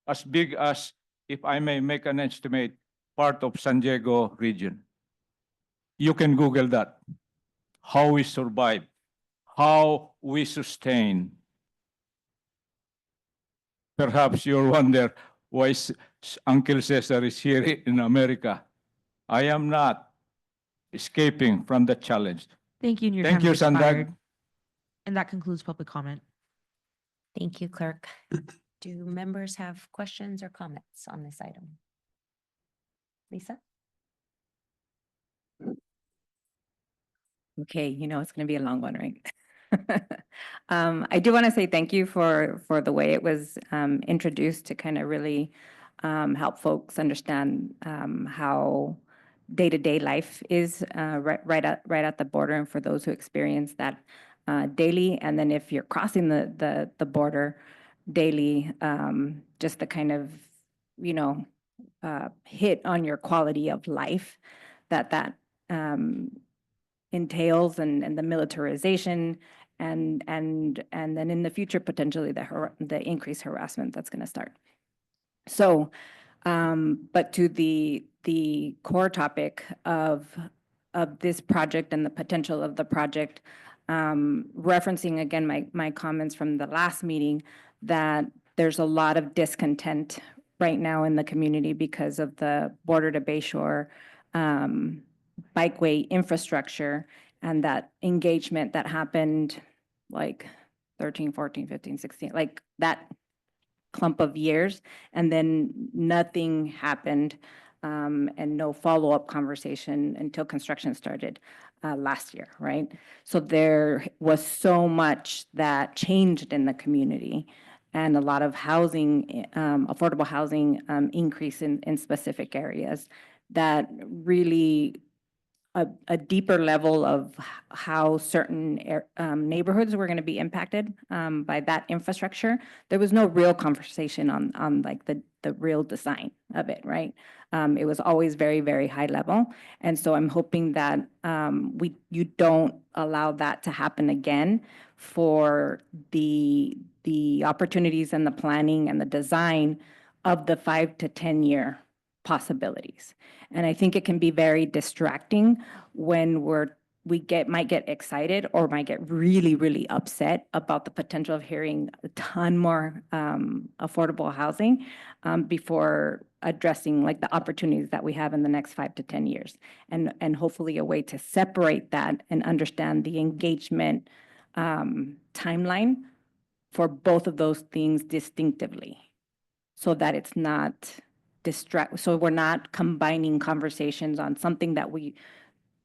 As big as, if I may make an estimate, part of San Diego region. You can Google that. How we survive. How we sustain. Perhaps you'll wonder why Uncle Cesar is here in America. I am not escaping from the challenge. Thank you. And your Thank time you, has SANDAG. expired. And that concludes public comment. Thank you, Clerk. Do members have questions or comments on this item? Lisa? Okay, it's going to be a long one, right? I do want to say thank you for the way it was introduced to kind of really help folks understand how day-to-day life is right at the border, and for those who experience that daily. And then if you're crossing the border daily, just the kind of hit on your quality of life that entails, and the militarization, and then in the future potentially the increased harassment that's going to start. So, but to the core topic of this project and the potential of the project, referencing again my comments from the last meeting, that there's a lot of discontent right now in the community because of the border to Bayshore bikeway infrastructure, and that engagement that happened like 13, 14, 15, 16, like that clump of years, and then nothing happened, and no follow-up conversation until construction started last year, right? So there was so much that changed in the community, and a lot of housing, affordable housing increase in specific areas. that really a deeper level of how certain neighborhoods were going to be impacted by that infrastructure. There was no real conversation on like the real design of it, right? It was always very, very high level. And so I'm hoping that you don't allow that to happen again for the opportunities and the planning and the design of the 5 to 10 year possibilities. And I think it can be very distracting when we might get excited or might get really, really upset about the potential of hearing a ton more affordable housing before addressing like the opportunities that we have in the next 5 to 10 years. And hopefully a way to separate that and understand the engagement timeline for both of those things distinctively, so that it's not so we're not combining conversations on something that we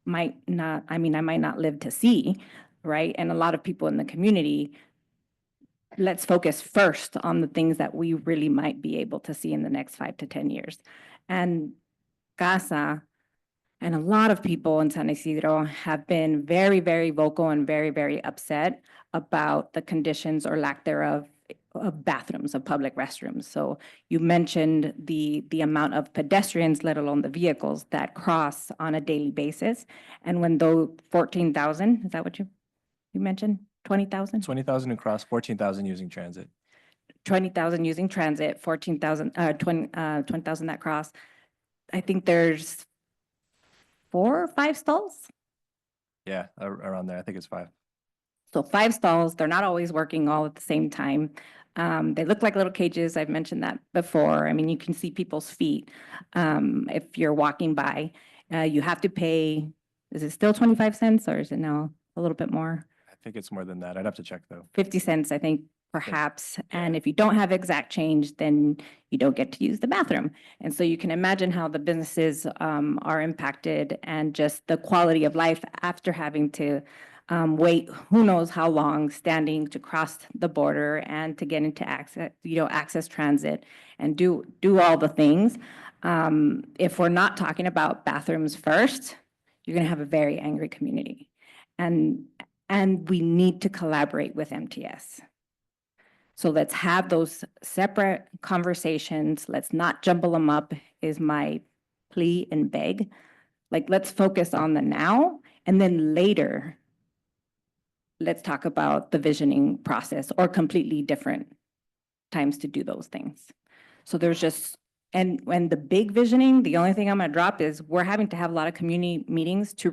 might not, I might not live to see, right? And a lot of people in the community, let's focus first on the things that we really might be able to see in the next 5 to 10 years. And CASA and a lot of people in San Isidro have been very, very vocal and very, very upset about the conditions or lack thereof of bathrooms, of public restrooms. So you mentioned the amount of pedestrians, let alone the vehicles that cross on a daily basis. And when those 14,000, is that what you mentioned? 20,000? 20,000 across, 14,000 using transit. 20,000 using transit, 14,000, 20,000 that cross. I think there's 4 or 5 stalls. Yeah, around there. I think it's 5. So 5 stalls, they're not always working all at the same time. They look like little cages. I've mentioned that before. I mean, you can see people's feet if you're walking by. You have to pay, is it still 25 cents or is it now a little bit more? I think it's more than that. I'd have to check though. 50 cents, I think, perhaps. And if you don't have exact change, then you don't get to use the bathroom. And so you can imagine how the businesses are impacted and just the quality of life after having to wait who knows how long standing to cross the border and to get into access transit and do all the things. If we're not talking about bathrooms first, you're going to have a very angry community. And we need to collaborate with MTS. So let's have those separate conversations. Let's not jumble them up is my plea and beg. Like, let's focus on the now, and then later, let's talk about the visioning process or completely different times to do those things. So there's just, and when the big visioning, the only thing I'm gonna drop is we're having to have a lot of community meetings to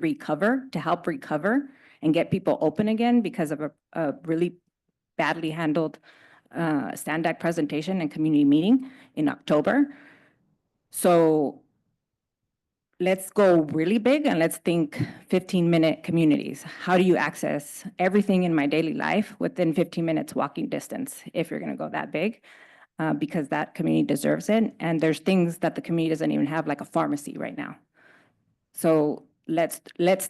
help recover and get people open again because of a really badly handled SANDAG presentation and community meeting in October. So let's go really big and let's think 15-minute communities. How do you access everything in my daily life within 15 minutes walking distance if you're going to go that big? Because that community deserves it. And there's things that the community doesn't even have, like a pharmacy right now. So let's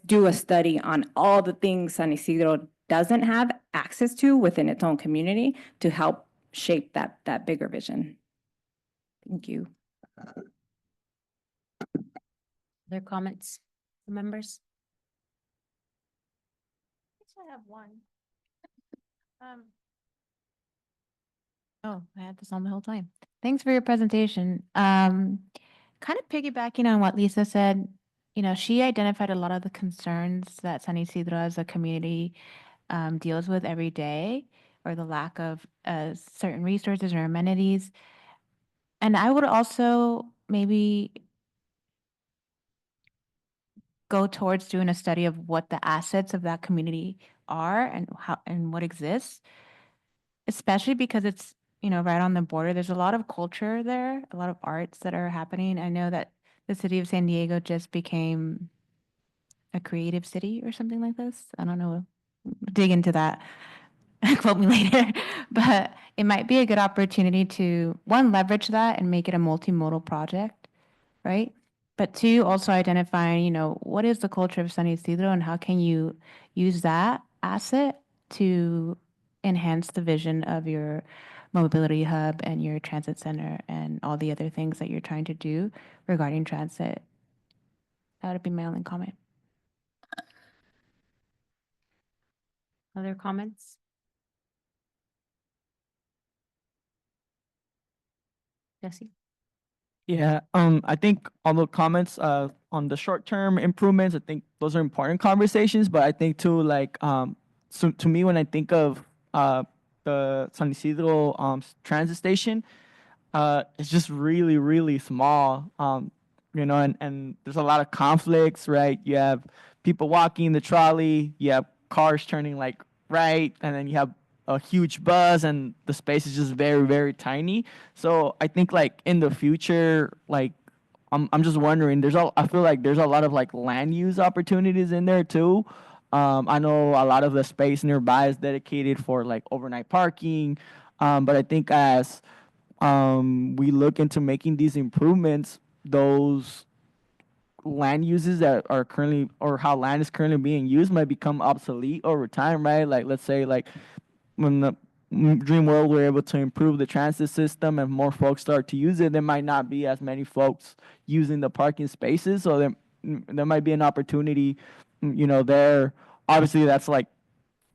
do a study on all the things San Isidro doesn't have access to within its own community to help shape that bigger vision. Thank you. Other comments from members? I have one. Oh, I had this on the whole time. Thanks for your presentation. Kind of piggybacking on what Lisa said, she identified a lot of the concerns that San Isidro as a community deals with every day, or the lack of certain resources or amenities. And I would also maybe go towards doing a study of what the assets of that community are and how and what exists, especially because it's right on the border. There's a lot of culture there, a lot of arts that are happening. I know that the city of San Diego just became a creative city or something like this. I don't know. Dig into that. Quote me later. But it might be a good opportunity to, one, leverage that and make it a multimodal project, right? But two, also identifying, what is the culture of San Isidro and how can you use that asset to enhance the vision of your mobility hub and your transit center and all the other things that you're trying to do regarding transit That would be my only comment. Other comments? Jesse? Yeah, I think all the comments on the short-term improvements, I think those are important conversations, but I think too, like, so to me, when I think of the San Isidro transit station, it's just really, really small, you know, and there's a lot of conflicts, right? You have people walking in the trolley, you have cars turning like right, and then you have a huge bus, and the space is just very, very tiny. So I think like in the future, like I'm just wondering, I feel like there's a lot of like land use opportunities in there too. I know a lot of the space nearby is dedicated for like overnight parking, but I think as we look into making these improvements, those land uses that are currently, or how land is currently being used, might become obsolete over time, right? Like, let's say like when the dream world we're able to improve the transit system and more folks start to use it, there might not be as many folks using the parking spaces. So there might be an opportunity, you know, there. Obviously, that's like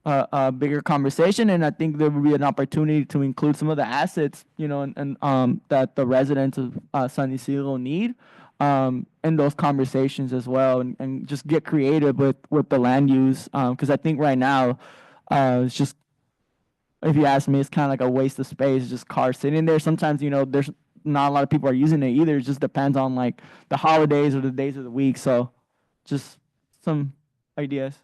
a bigger conversation, and I think there would be an opportunity to include some of the assets, you know, and that the residents of San Isidro need in those conversations as well, and just get creative with the land use, because I think right now it's just, if you ask me, it's kind of like a waste of space, just cars sitting there. Sometimes, you know, there's not a lot of people are using it either. It just depends on like the holidays or the days of the week. So just some ideas.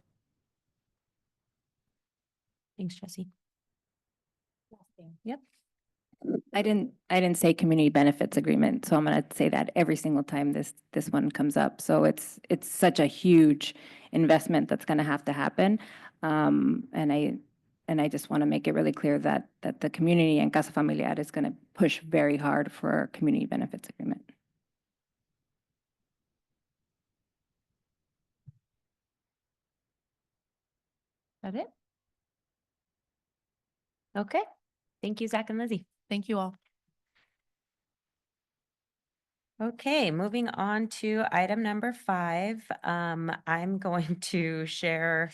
Thanks, Jesse. Yep. I didn't say community benefits agreement, so I'm gonna say that every single time this one comes up. So it's such a huge investment that's gonna have to happen. And I just want to make it really clear that the community and Casa Familiar is going to push very hard for a community benefits agreement. That it? Okay. Thank you, Zach and Lizzie. Thank you all. Okay, moving on to item number 5. I'm going to share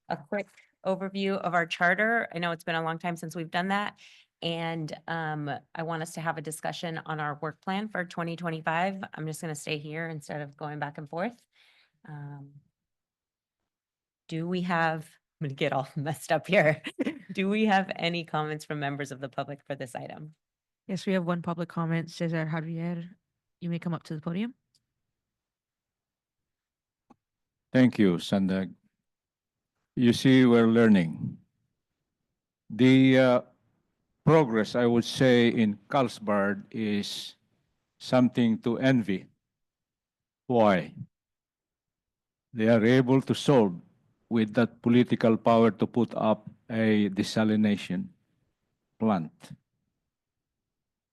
a quick overview of our charter. I know it's been a long time since we've done that. And I want us to have a discussion on our work plan for 2025. I'm just going to stay here instead of going back and forth. Do we have, I'm going to get all messed up here. Do we have any comments from members of the public for this item? Yes, we have one public comment. Cesar Javier, you may come up to the podium. Thank you, SANDAG. You see, we're learning. The progress, I would say, in Carlsbad is something to envy. Why? They are able to solve with that political power to put up a desalination plant.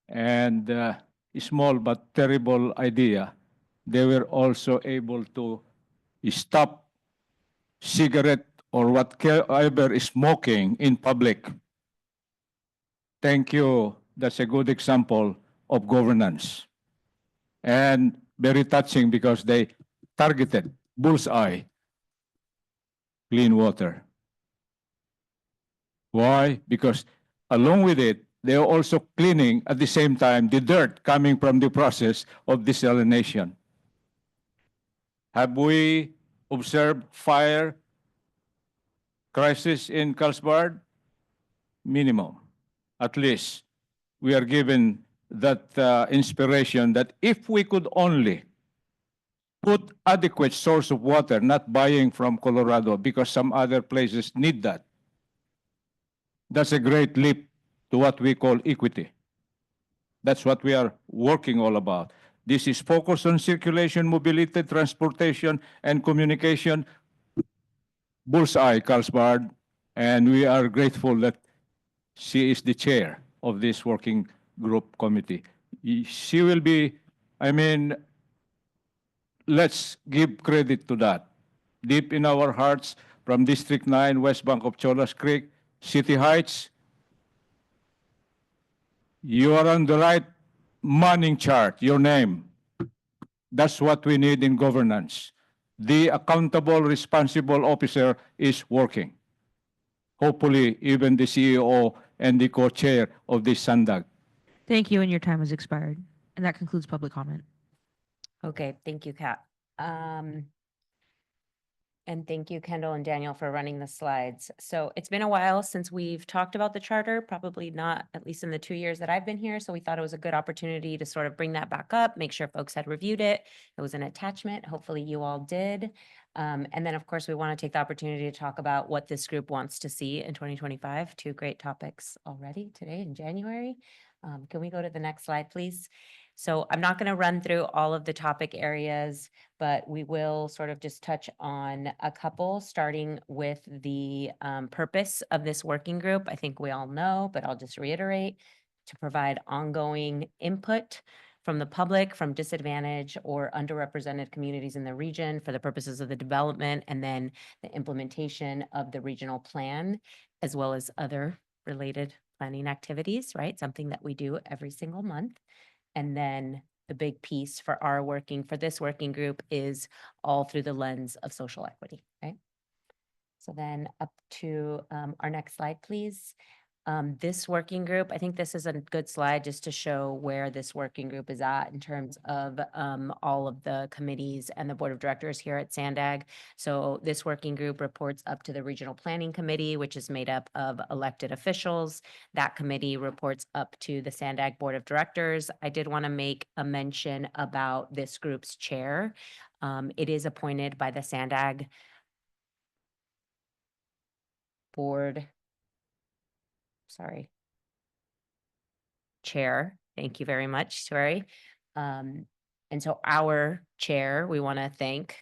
And a small but terrible idea, they were also able to stop cigarette or whatever smoking in public. Thank you. That's a good example of governance. And very touching because they targeted bullseye clean water. Why? Because along with it, they are also cleaning at the same time the dirt coming from the process of desalination. Have we observed fire crisis in Carlsbad? Minimum. At least we are given that inspiration that if we could only put adequate source of water, not buying from Colorado because some other places need that. That's a great leap to what we call equity. That's what we are working all about. This is focused on circulation, mobility, transportation, and communication. Bullseye, Carlsbad, and we are grateful that she is the chair of this working group committee. She will be, I mean, let's give credit to that. Deep in our hearts, from District 9, West Bank of Cholas Creek, City Heights, you are on the right manning chart, your name. That's what we need in governance. the accountable responsible officer is working. Hopefully, even the CEO and the co-chair of this SANDAG. Thank you, and your time has expired. And that concludes public comment. Okay, thank you, Kat. And thank you, Kendall and Daniel, for running the slides. So it's been a while since we've talked about the charter, probably not, at least in the 2 years that I've been here. So we thought it was a good opportunity to sort of bring that back up, make sure folks had reviewed it. It was an attachment. Hopefully you all did. And then, of course, we want to take the opportunity to talk about what this group wants to see in 2025. 2 great topics already today in January. Can we go to the next slide, please? So I'm not going to run through all of the topic areas, but we will sort of just touch on a couple, starting with the purpose of this working group. I think we all know, but I'll just reiterate: to provide ongoing input from the public, from disadvantaged or underrepresented communities in the region for the purposes of the development and then the implementation of the regional plan, as well as other related planning activities, right? Something that we do every single month. And then the big piece for this working group is all through the lens of social equity, right? So then up to our next slide, please. This working group, I think this is a good slide just to show where this working group is at in terms of all of the committees and the board of directors here at SANDAG. So this working group reports up to the Regional Planning Committee, which is made up of elected officials. That committee reports up to the SANDAG board of directors. I did want to make a mention about this group's chair. It is appointed by the SANDAG board chair. Thank you very much. Sorry. And so our chair, we want to thank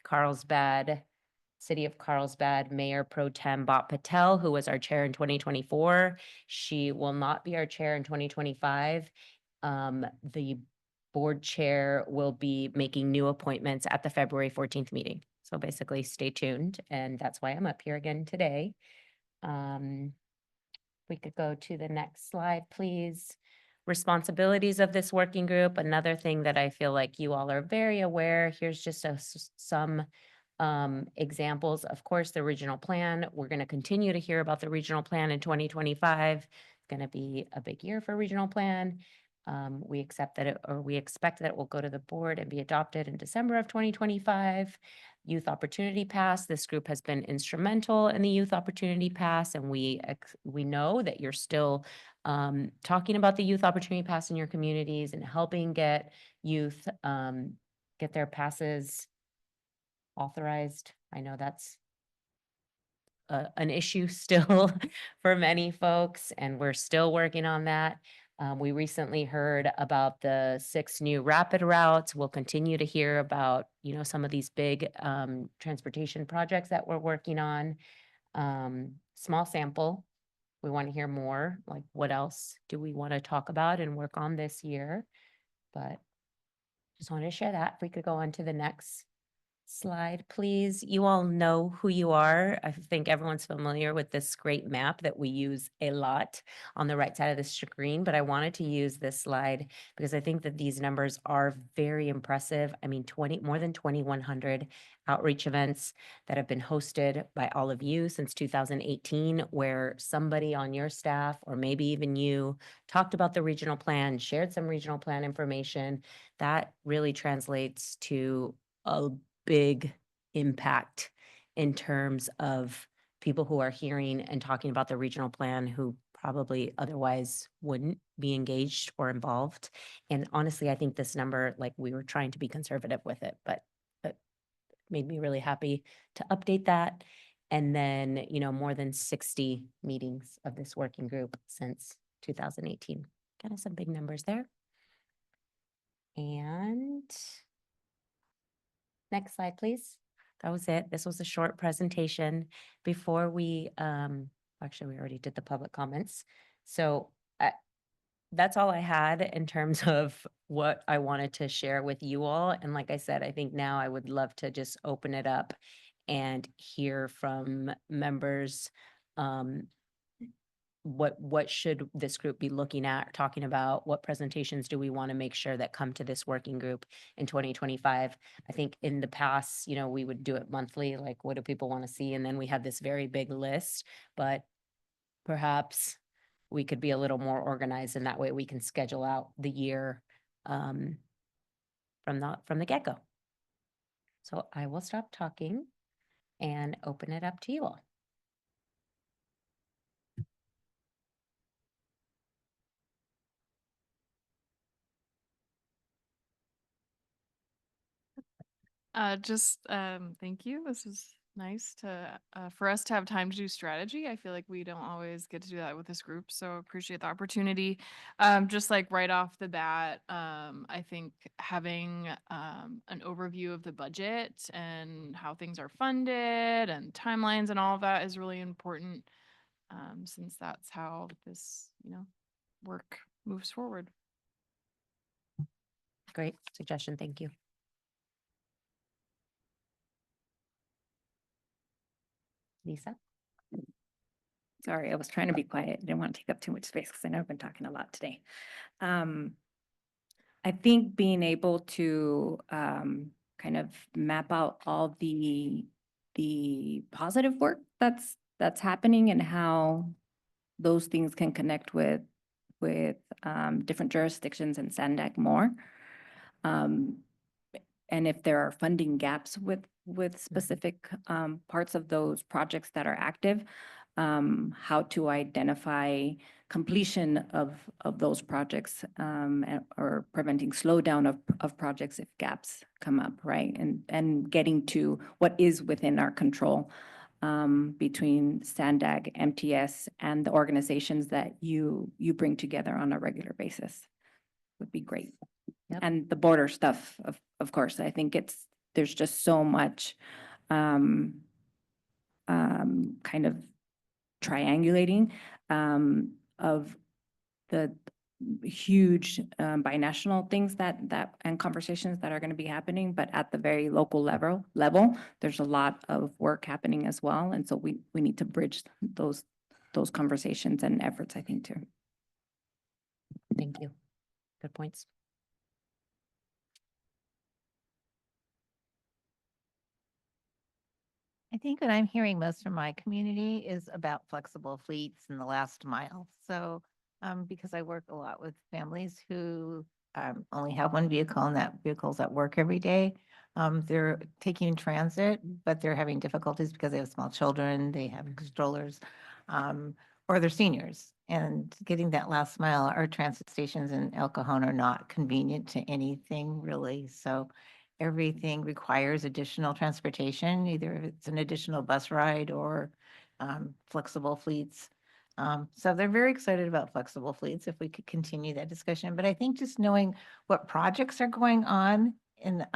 City of Carlsbad Mayor Pro Tem Bhat Patel, who was our chair in 2024. She will not be our chair in 2025. The board chair will be making new appointments at the February 14th meeting. So basically stay tuned. And that's why I'm up here again today. We could go to the next slide, please. Responsibilities of this working group. Another thing that I feel like you all are very aware. Here's just some examples. Of course, the regional plan. We're going to continue to hear about the regional plan in 2025. It's going to be a big year for regional plan. We expect that it will go to the board and be adopted in December of 2025. Youth Opportunity Pass. This group has been instrumental in the Youth Opportunity Pass, and we know that you're still talking about the Youth Opportunity Pass in your communities and helping get youth get their passes authorized. I know that's an issue still for many folks, and we're still working on that. We recently heard about the 6 new rapid routes. We'll continue to hear about, some of these big transportation projects that we're working on. Small sample. We want to hear more, like what else do we want to talk about and work on this year? But just wanted to share that. If we could go on to the next slide, please. You all know who you are. I think everyone's familiar with this great map that we use a lot on the right side of the screen, but I wanted to use this slide because I think that these numbers are very impressive. I mean, more than 2,100 outreach events that have been hosted by all of you since 2018, where somebody on your staff, or maybe even you, talked about the regional plan, shared some regional plan information. That really translates to a big impact in terms of people who are hearing and talking about the regional plan who probably otherwise wouldn't be engaged or involved. And honestly, I think this number, like, we were trying to be conservative with it, but it made me really happy to update that. And then, more than 60 meetings of this working group since 2018. Kind of some big numbers there. And next slide, please. That was it. This was a short presentation before we, actually, we already did the public comments. So that's all I had in terms of what I wanted to share with you all. And like I said, I think now I would love to just open it up and hear from members what should this group be looking at, talking about? What presentations do we want to make sure that come to this working group in 2025? I think in the past, we would do it monthly, like what do people want to see? And then we had this very big list, but perhaps we could be a little more organized, and that way we can schedule out the year from the get-go. So I will stop talking and open it up to you all. Thank you. This is nice to for us to have time to do strategy. I feel like we don't always get to do that with this group, so appreciate the opportunity. Just like right off the bat, I think having an overview of the budget and how things are funded and timelines and all of that is really important, since that's how this work moves forward. Great suggestion. Thank you. Lisa? Sorry, I was trying to be quiet. Didn't want to take up too much space because I know I've been talking a lot today. I think being able to kind of map out all the positive work that's happening and how those things can connect with different jurisdictions and SANDAG more. And if there are funding gaps with specific parts of those projects that are active, how to identify completion of those projects, or preventing slowdown of projects if gaps come up, right? And getting to what is within our control between SANDAG, MTS, and the organizations that you bring together on a regular basis would be great. Yep. And the border stuff, of course, I think there's just so much kind of triangulating of the huge binational things that and conversations that are going to be happening, but at the very local level, there's a lot of work happening as well, and so we need to bridge those conversations and efforts, I think, too. Thank you. Good points. I think what I'm hearing most from my community is about flexible fleets and the last mile. So, because I work a lot with families who only have one vehicle and that vehicle's at work every day, they're taking transit, but they're having difficulties because they have small children, they have strollers, or they're seniors. And getting that last mile, our transit stations in El Cajon are not convenient to anything really. So everything requires additional transportation, either if it's an additional bus ride or flexible fleets. So they're very excited about flexible fleets if we could continue that discussion. But I think just knowing what projects are going on in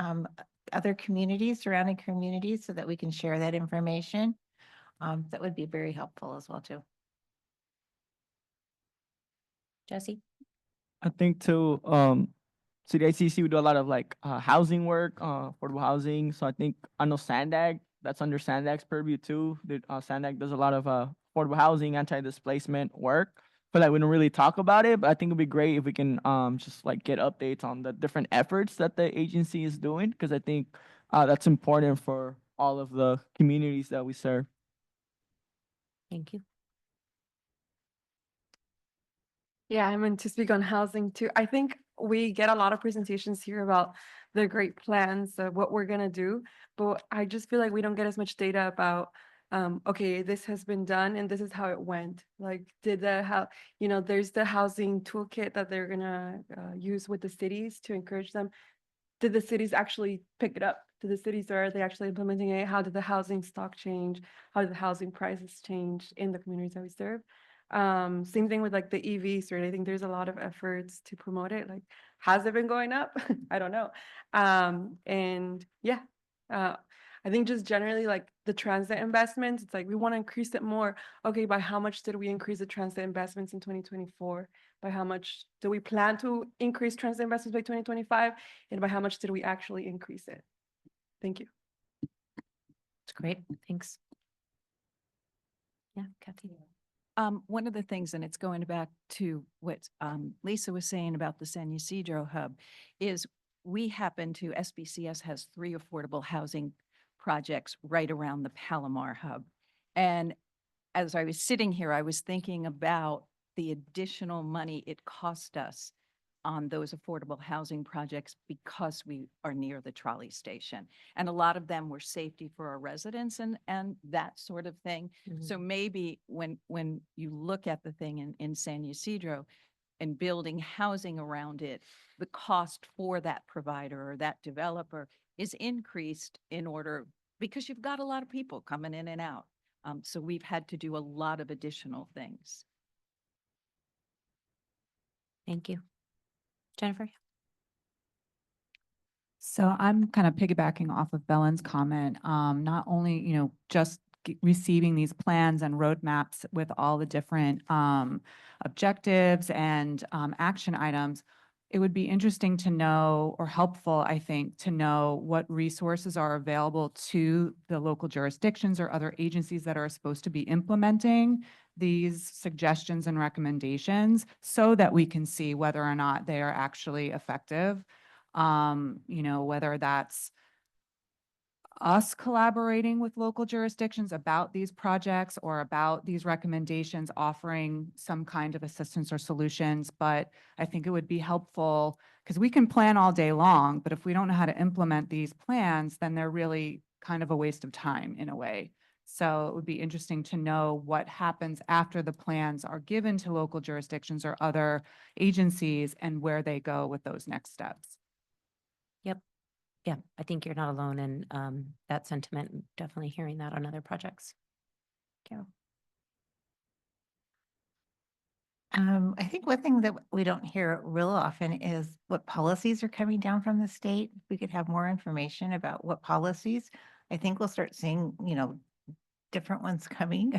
other communities, surrounding communities, so that we can share that information, that would be very helpful as well too. Jesse? I think too, so the ICC, we do a lot of like housing work, affordable housing. So I know SANDAG, that's under SANDAG's purview too. SANDAG does a lot of affordable housing, anti-displacement work. But like we don't really talk about it, but I think it'd be great if we can just like get updates on the different efforts that the agency is doing, because I think that's important for all of the communities that we serve. Thank you. Yeah, I meant to speak on housing too. I think we get a lot of presentations here about the great plans of what we're gonna do, but I just feel like we don't get as much data about, okay, this has been done and this is how it went. Like, there's the housing toolkit that they're gonna use with the cities to encourage them. Did the cities actually pick it up? Are they actually implementing it? How did the housing stock change? How did the housing prices change in the communities that we serve? Same thing with like the EVs, right? I think there's a lot of efforts to promote it. Like, has it been going up? I don't know. And yeah, I think just generally like the transit investments, it's like we want to increase it more. Okay, by how much did we increase the transit investments in 2024? By how much do we plan to increase transit investments by 2025? And by how much did we actually increase it? Thank you. It's great. Thanks. Yeah, Kathy. One of the things, and it's going back to what Lisa was saying about the San Ysidro hub, is we happen to, SBCS has 3 affordable housing projects right around the Palomar hub. And as I was sitting here, I was thinking about the additional money it cost us on those affordable housing projects because we are near the trolley station. And a lot of them were safety for our residents and that sort of thing. So maybe when you look at the thing in San Ysidro and building housing around it, the cost for that provider or that developer is increased in order, because you've got a lot of people coming in and out. So we've had to do a lot of additional things. Thank you. Jennifer? So I'm kind of piggybacking off of Bellen's comment. Not only, just receiving these plans and roadmaps with all the different objectives and action items, it would be interesting to know, or helpful, I think, to know what resources are available to the local jurisdictions or other agencies that are supposed to be implementing these suggestions and recommendations so that we can see whether or not they are actually effective. Whether that's us collaborating with local jurisdictions about these projects or about these recommendations, offering some kind of assistance or solutions. But I think it would be helpful because we can plan all day long, but if we don't know how to implement these plans, then they're really kind of a waste of time in a way. So it would be interesting to know what happens after the plans are given to local jurisdictions or other agencies and where they go with those next steps. Yep. Yeah, I think you're not alone in that sentiment. Definitely hearing that on other projects. Carol? I think one thing that we don't hear real often is what policies are coming down from the state. If we could have more information about what policies, I think we'll start seeing, different ones coming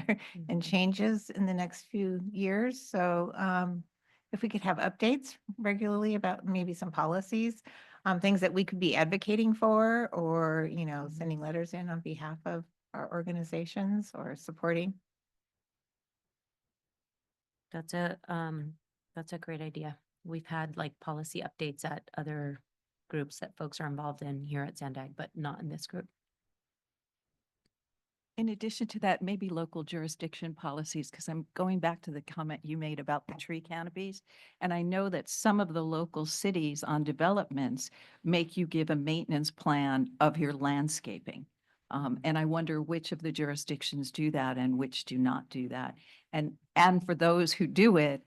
and changes in the next few years. So if we could have updates regularly about maybe some policies, things that we could be advocating for, or, sending letters in on behalf of our organizations or supporting. That's a great idea. We've had like policy updates at other groups that folks are involved in here at SANDAG, but not in this group. In addition to that, maybe local jurisdiction policies, because I'm going back to the comment you made about the tree canopies. And I know that some of the local cities on developments make you give a maintenance plan of your landscaping. And I wonder which of the jurisdictions do that and which do not do that. And for those who do it,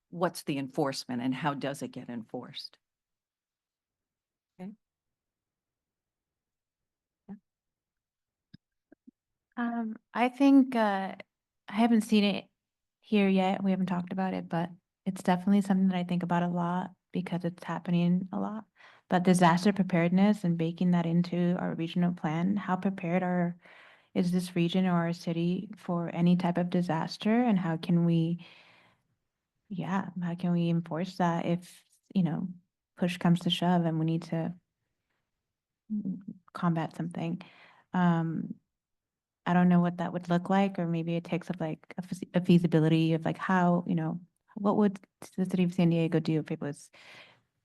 what's the enforcement and how does it get enforced? Okay. I think I haven't seen it here yet. We haven't talked about it, but it's definitely something that I think about a lot because it's happening a lot. But disaster preparedness and baking that into our regional plan, how prepared is this region or our city for any type of disaster, and how can we enforce that if, push comes to shove and we need to combat something. I don't know what that would look like, or maybe it takes up like a feasibility of like how, what would the city of San Diego do if it was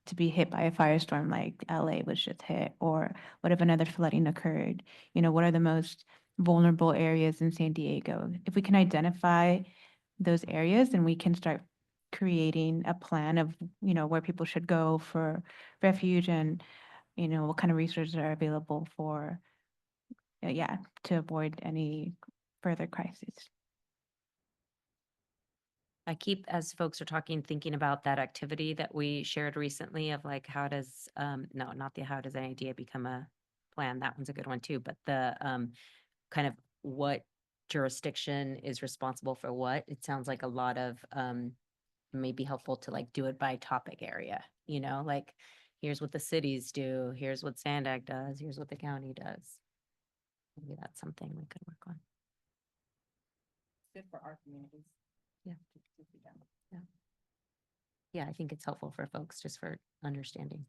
to be hit by a firestorm like LA was just hit, or what if another flooding occurred? What are the most vulnerable areas in San Diego? If we can identify those areas, then we can start creating a plan of, where people should go for refuge and, what kind of resources are available for to avoid any further crises. I keep, as folks are talking, thinking about that activity that we shared recently of like, how does, no, not the how does an idea become a plan? That one's a good one too, but the kind of what jurisdiction is responsible for what. It sounds like a lot of may be helpful to like do it by topic area, like here's what the cities do, here's what SANDAG does, here's what the county does. Maybe that's something we could work on. Good for our communities. Yeah. Yeah. Yeah, I think it's helpful for folks just for understanding.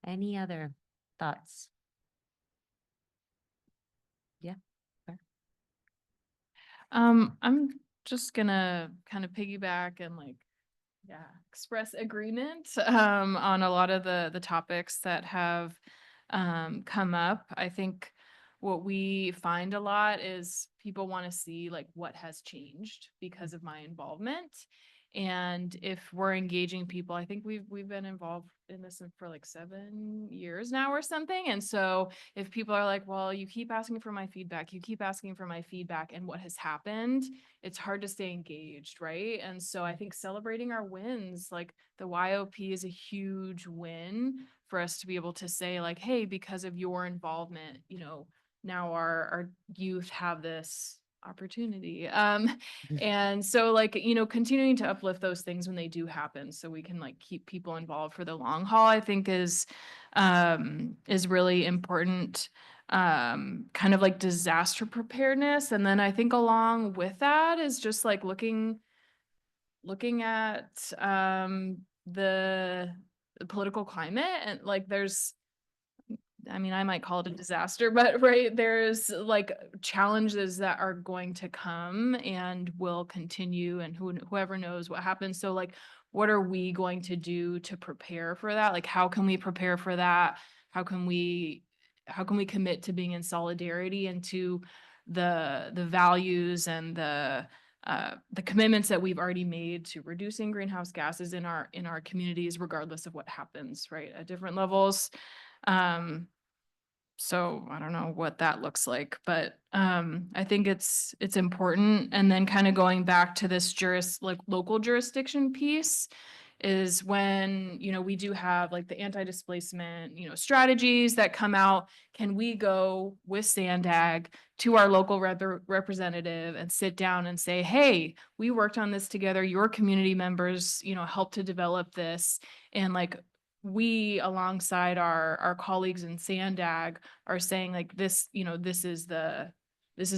Any other thoughts? Yeah. Sure. I'm just gonna kind of piggyback and express agreement on a lot of the topics that have come up. I think what we find a lot is people want to see like what has changed because of my involvement. And if we're engaging people, I think we've been involved in this for like 7 years now or something. And so if people are like, well, you keep asking for my feedback, you keep asking for my feedback, and what has happened, it's hard to stay engaged, right? And so I think celebrating our wins, like the YOP is a huge win for us to be able to say like, hey, because of your involvement, now our youth have this opportunity. And so continuing to uplift those things when they do happen so we can like keep people involved for the long haul, I think is really important. Kind of like disaster preparedness. And then I think along with that is just like looking at the political climate, and like I might call it a disaster, but right, there's like challenges that are going to come and will continue, and whoever knows what happens. So like, what are we going to do to prepare for that? Like, how can we prepare for that? How can we commit to being in solidarity and to the values and the commitments that we've already made to reducing greenhouse gases in our communities, regardless of what happens, right, at different levels. So I don't know what that looks like, but I think it's important. And then kind of going back to this local jurisdiction piece is when, we do have like the anti-displacement, strategies that come out. Can we go with SANDAG to our local representative and sit down and say, hey, we worked on this together. Your community members, helped to develop this. And like, we, alongside our colleagues in SANDAG, are saying like this, this is the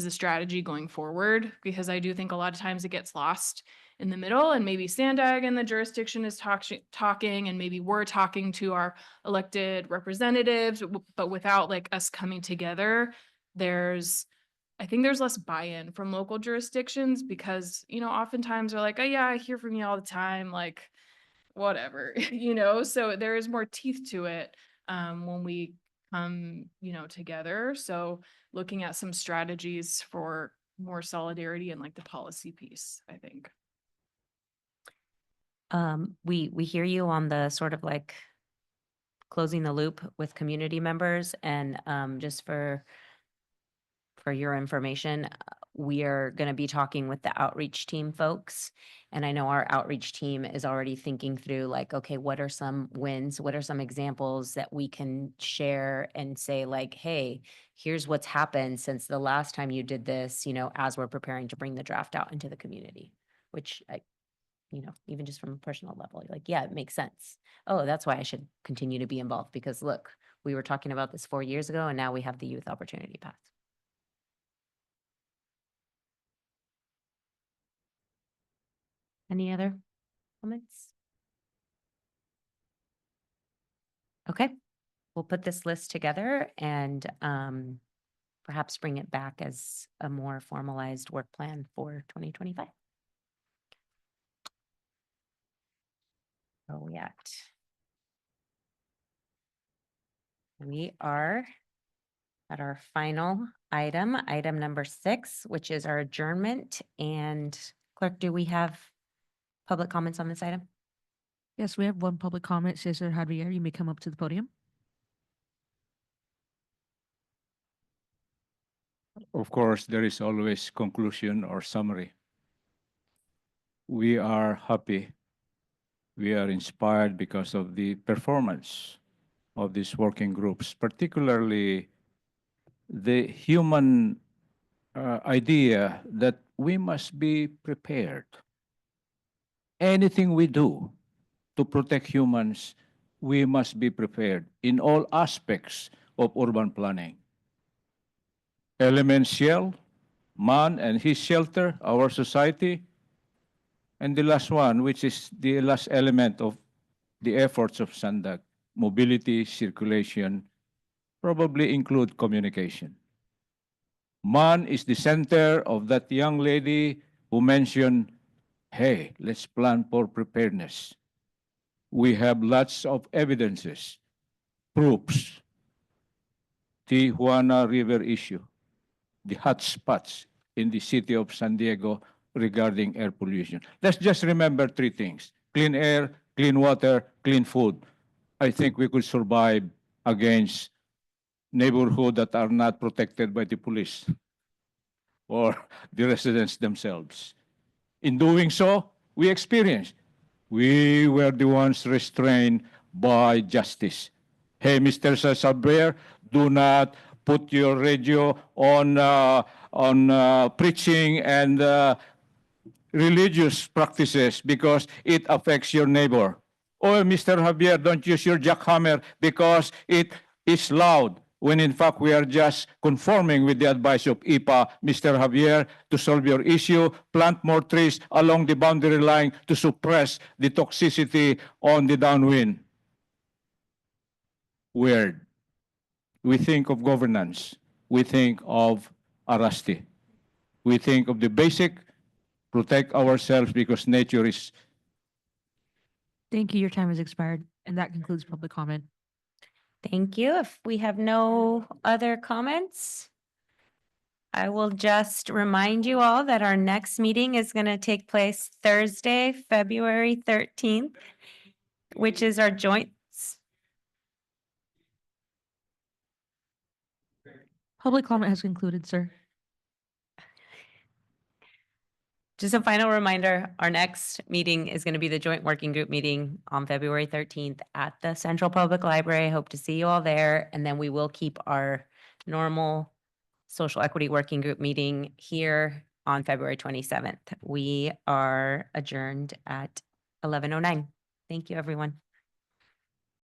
strategy going forward, because I do think a lot of times it gets lost in the middle, and maybe SANDAG and the jurisdiction is talking, and maybe we're talking to our elected representatives, but without like us coming together, I think there's less buy-in from local jurisdictions, because, oftentimes they're like, oh yeah, I hear from you all the time, like, whatever, so there is more teeth to it when we come, together. So looking at some strategies for more solidarity and like the policy piece, I think. We hear you on the sort of like closing the loop with community members, and just for your information, we are going to be talking with the outreach team folks. And I know our outreach team is already thinking through like, okay, what are some wins? What are some examples that we can share and say like, hey, here's what's happened since the last time you did this, as we're preparing to bring the draft out into the community, which even just from a personal level, like, yeah, it makes sense. Oh, that's why I should continue to be involved, because look, we were talking about this 4 years ago, and now we have the Youth Opportunity Path. Any other comments? Okay, we'll put this list together and perhaps bring it back as a more formalized work plan for 2025. Where are we at? We are at our final item number 6, which is our adjournment. And clerk, do we have public comments on this item? Yes, we have one public comment. Cesar Javier, you may come up to the podium. Of course, there is always conclusion or summary. We are happy. We are inspired because of the performance of these working groups, particularly the human idea that we must be prepared. Anything we do to protect humans, we must be prepared in all aspects of urban planning. Elements shell, man and his shelter, our society, and the last one, which is the last element of the efforts of SANDAG, mobility, circulation, probably include communication. Man is the center of that young lady who mentioned, hey, let's plan for preparedness. We have lots of evidences, proofs. Tijuana River issue, the hot spots in the city of San Diego regarding air pollution. Let's just remember three things: clean air, clean water, clean food. I think we could survive against neighborhoods that are not protected by the police or the residents themselves. In doing so, we experienced. We were the ones restrained by justice. Hey, Mr. Saber, do not put your radio on preaching and religious practices because it affects your neighbor. Or Mr. Javier, don't use your jackhammer because it is loud, when in fact we are just conforming with the advice of IPA, Mr. Javier, to solve your issue, plant more trees along the boundary line to suppress the toxicity on the downwind. Weird. We think of governance. We think of Arasti. We think of the basic, protect ourselves because nature is. Thank you. Your time has expired. And that concludes public comment. Thank you. If we have no other comments, I will just remind you all that our next meeting is going to take place Thursday, February 13th, which is our joint. Public comment has concluded, sir. Just a final reminder, our next meeting is going to be the joint working group meeting on February 13th at the Central Public Library. I hope to see you all there. And then we will keep our normal social equity working group meeting here on February 27th. We are adjourned at 11:09. Thank you, everyone.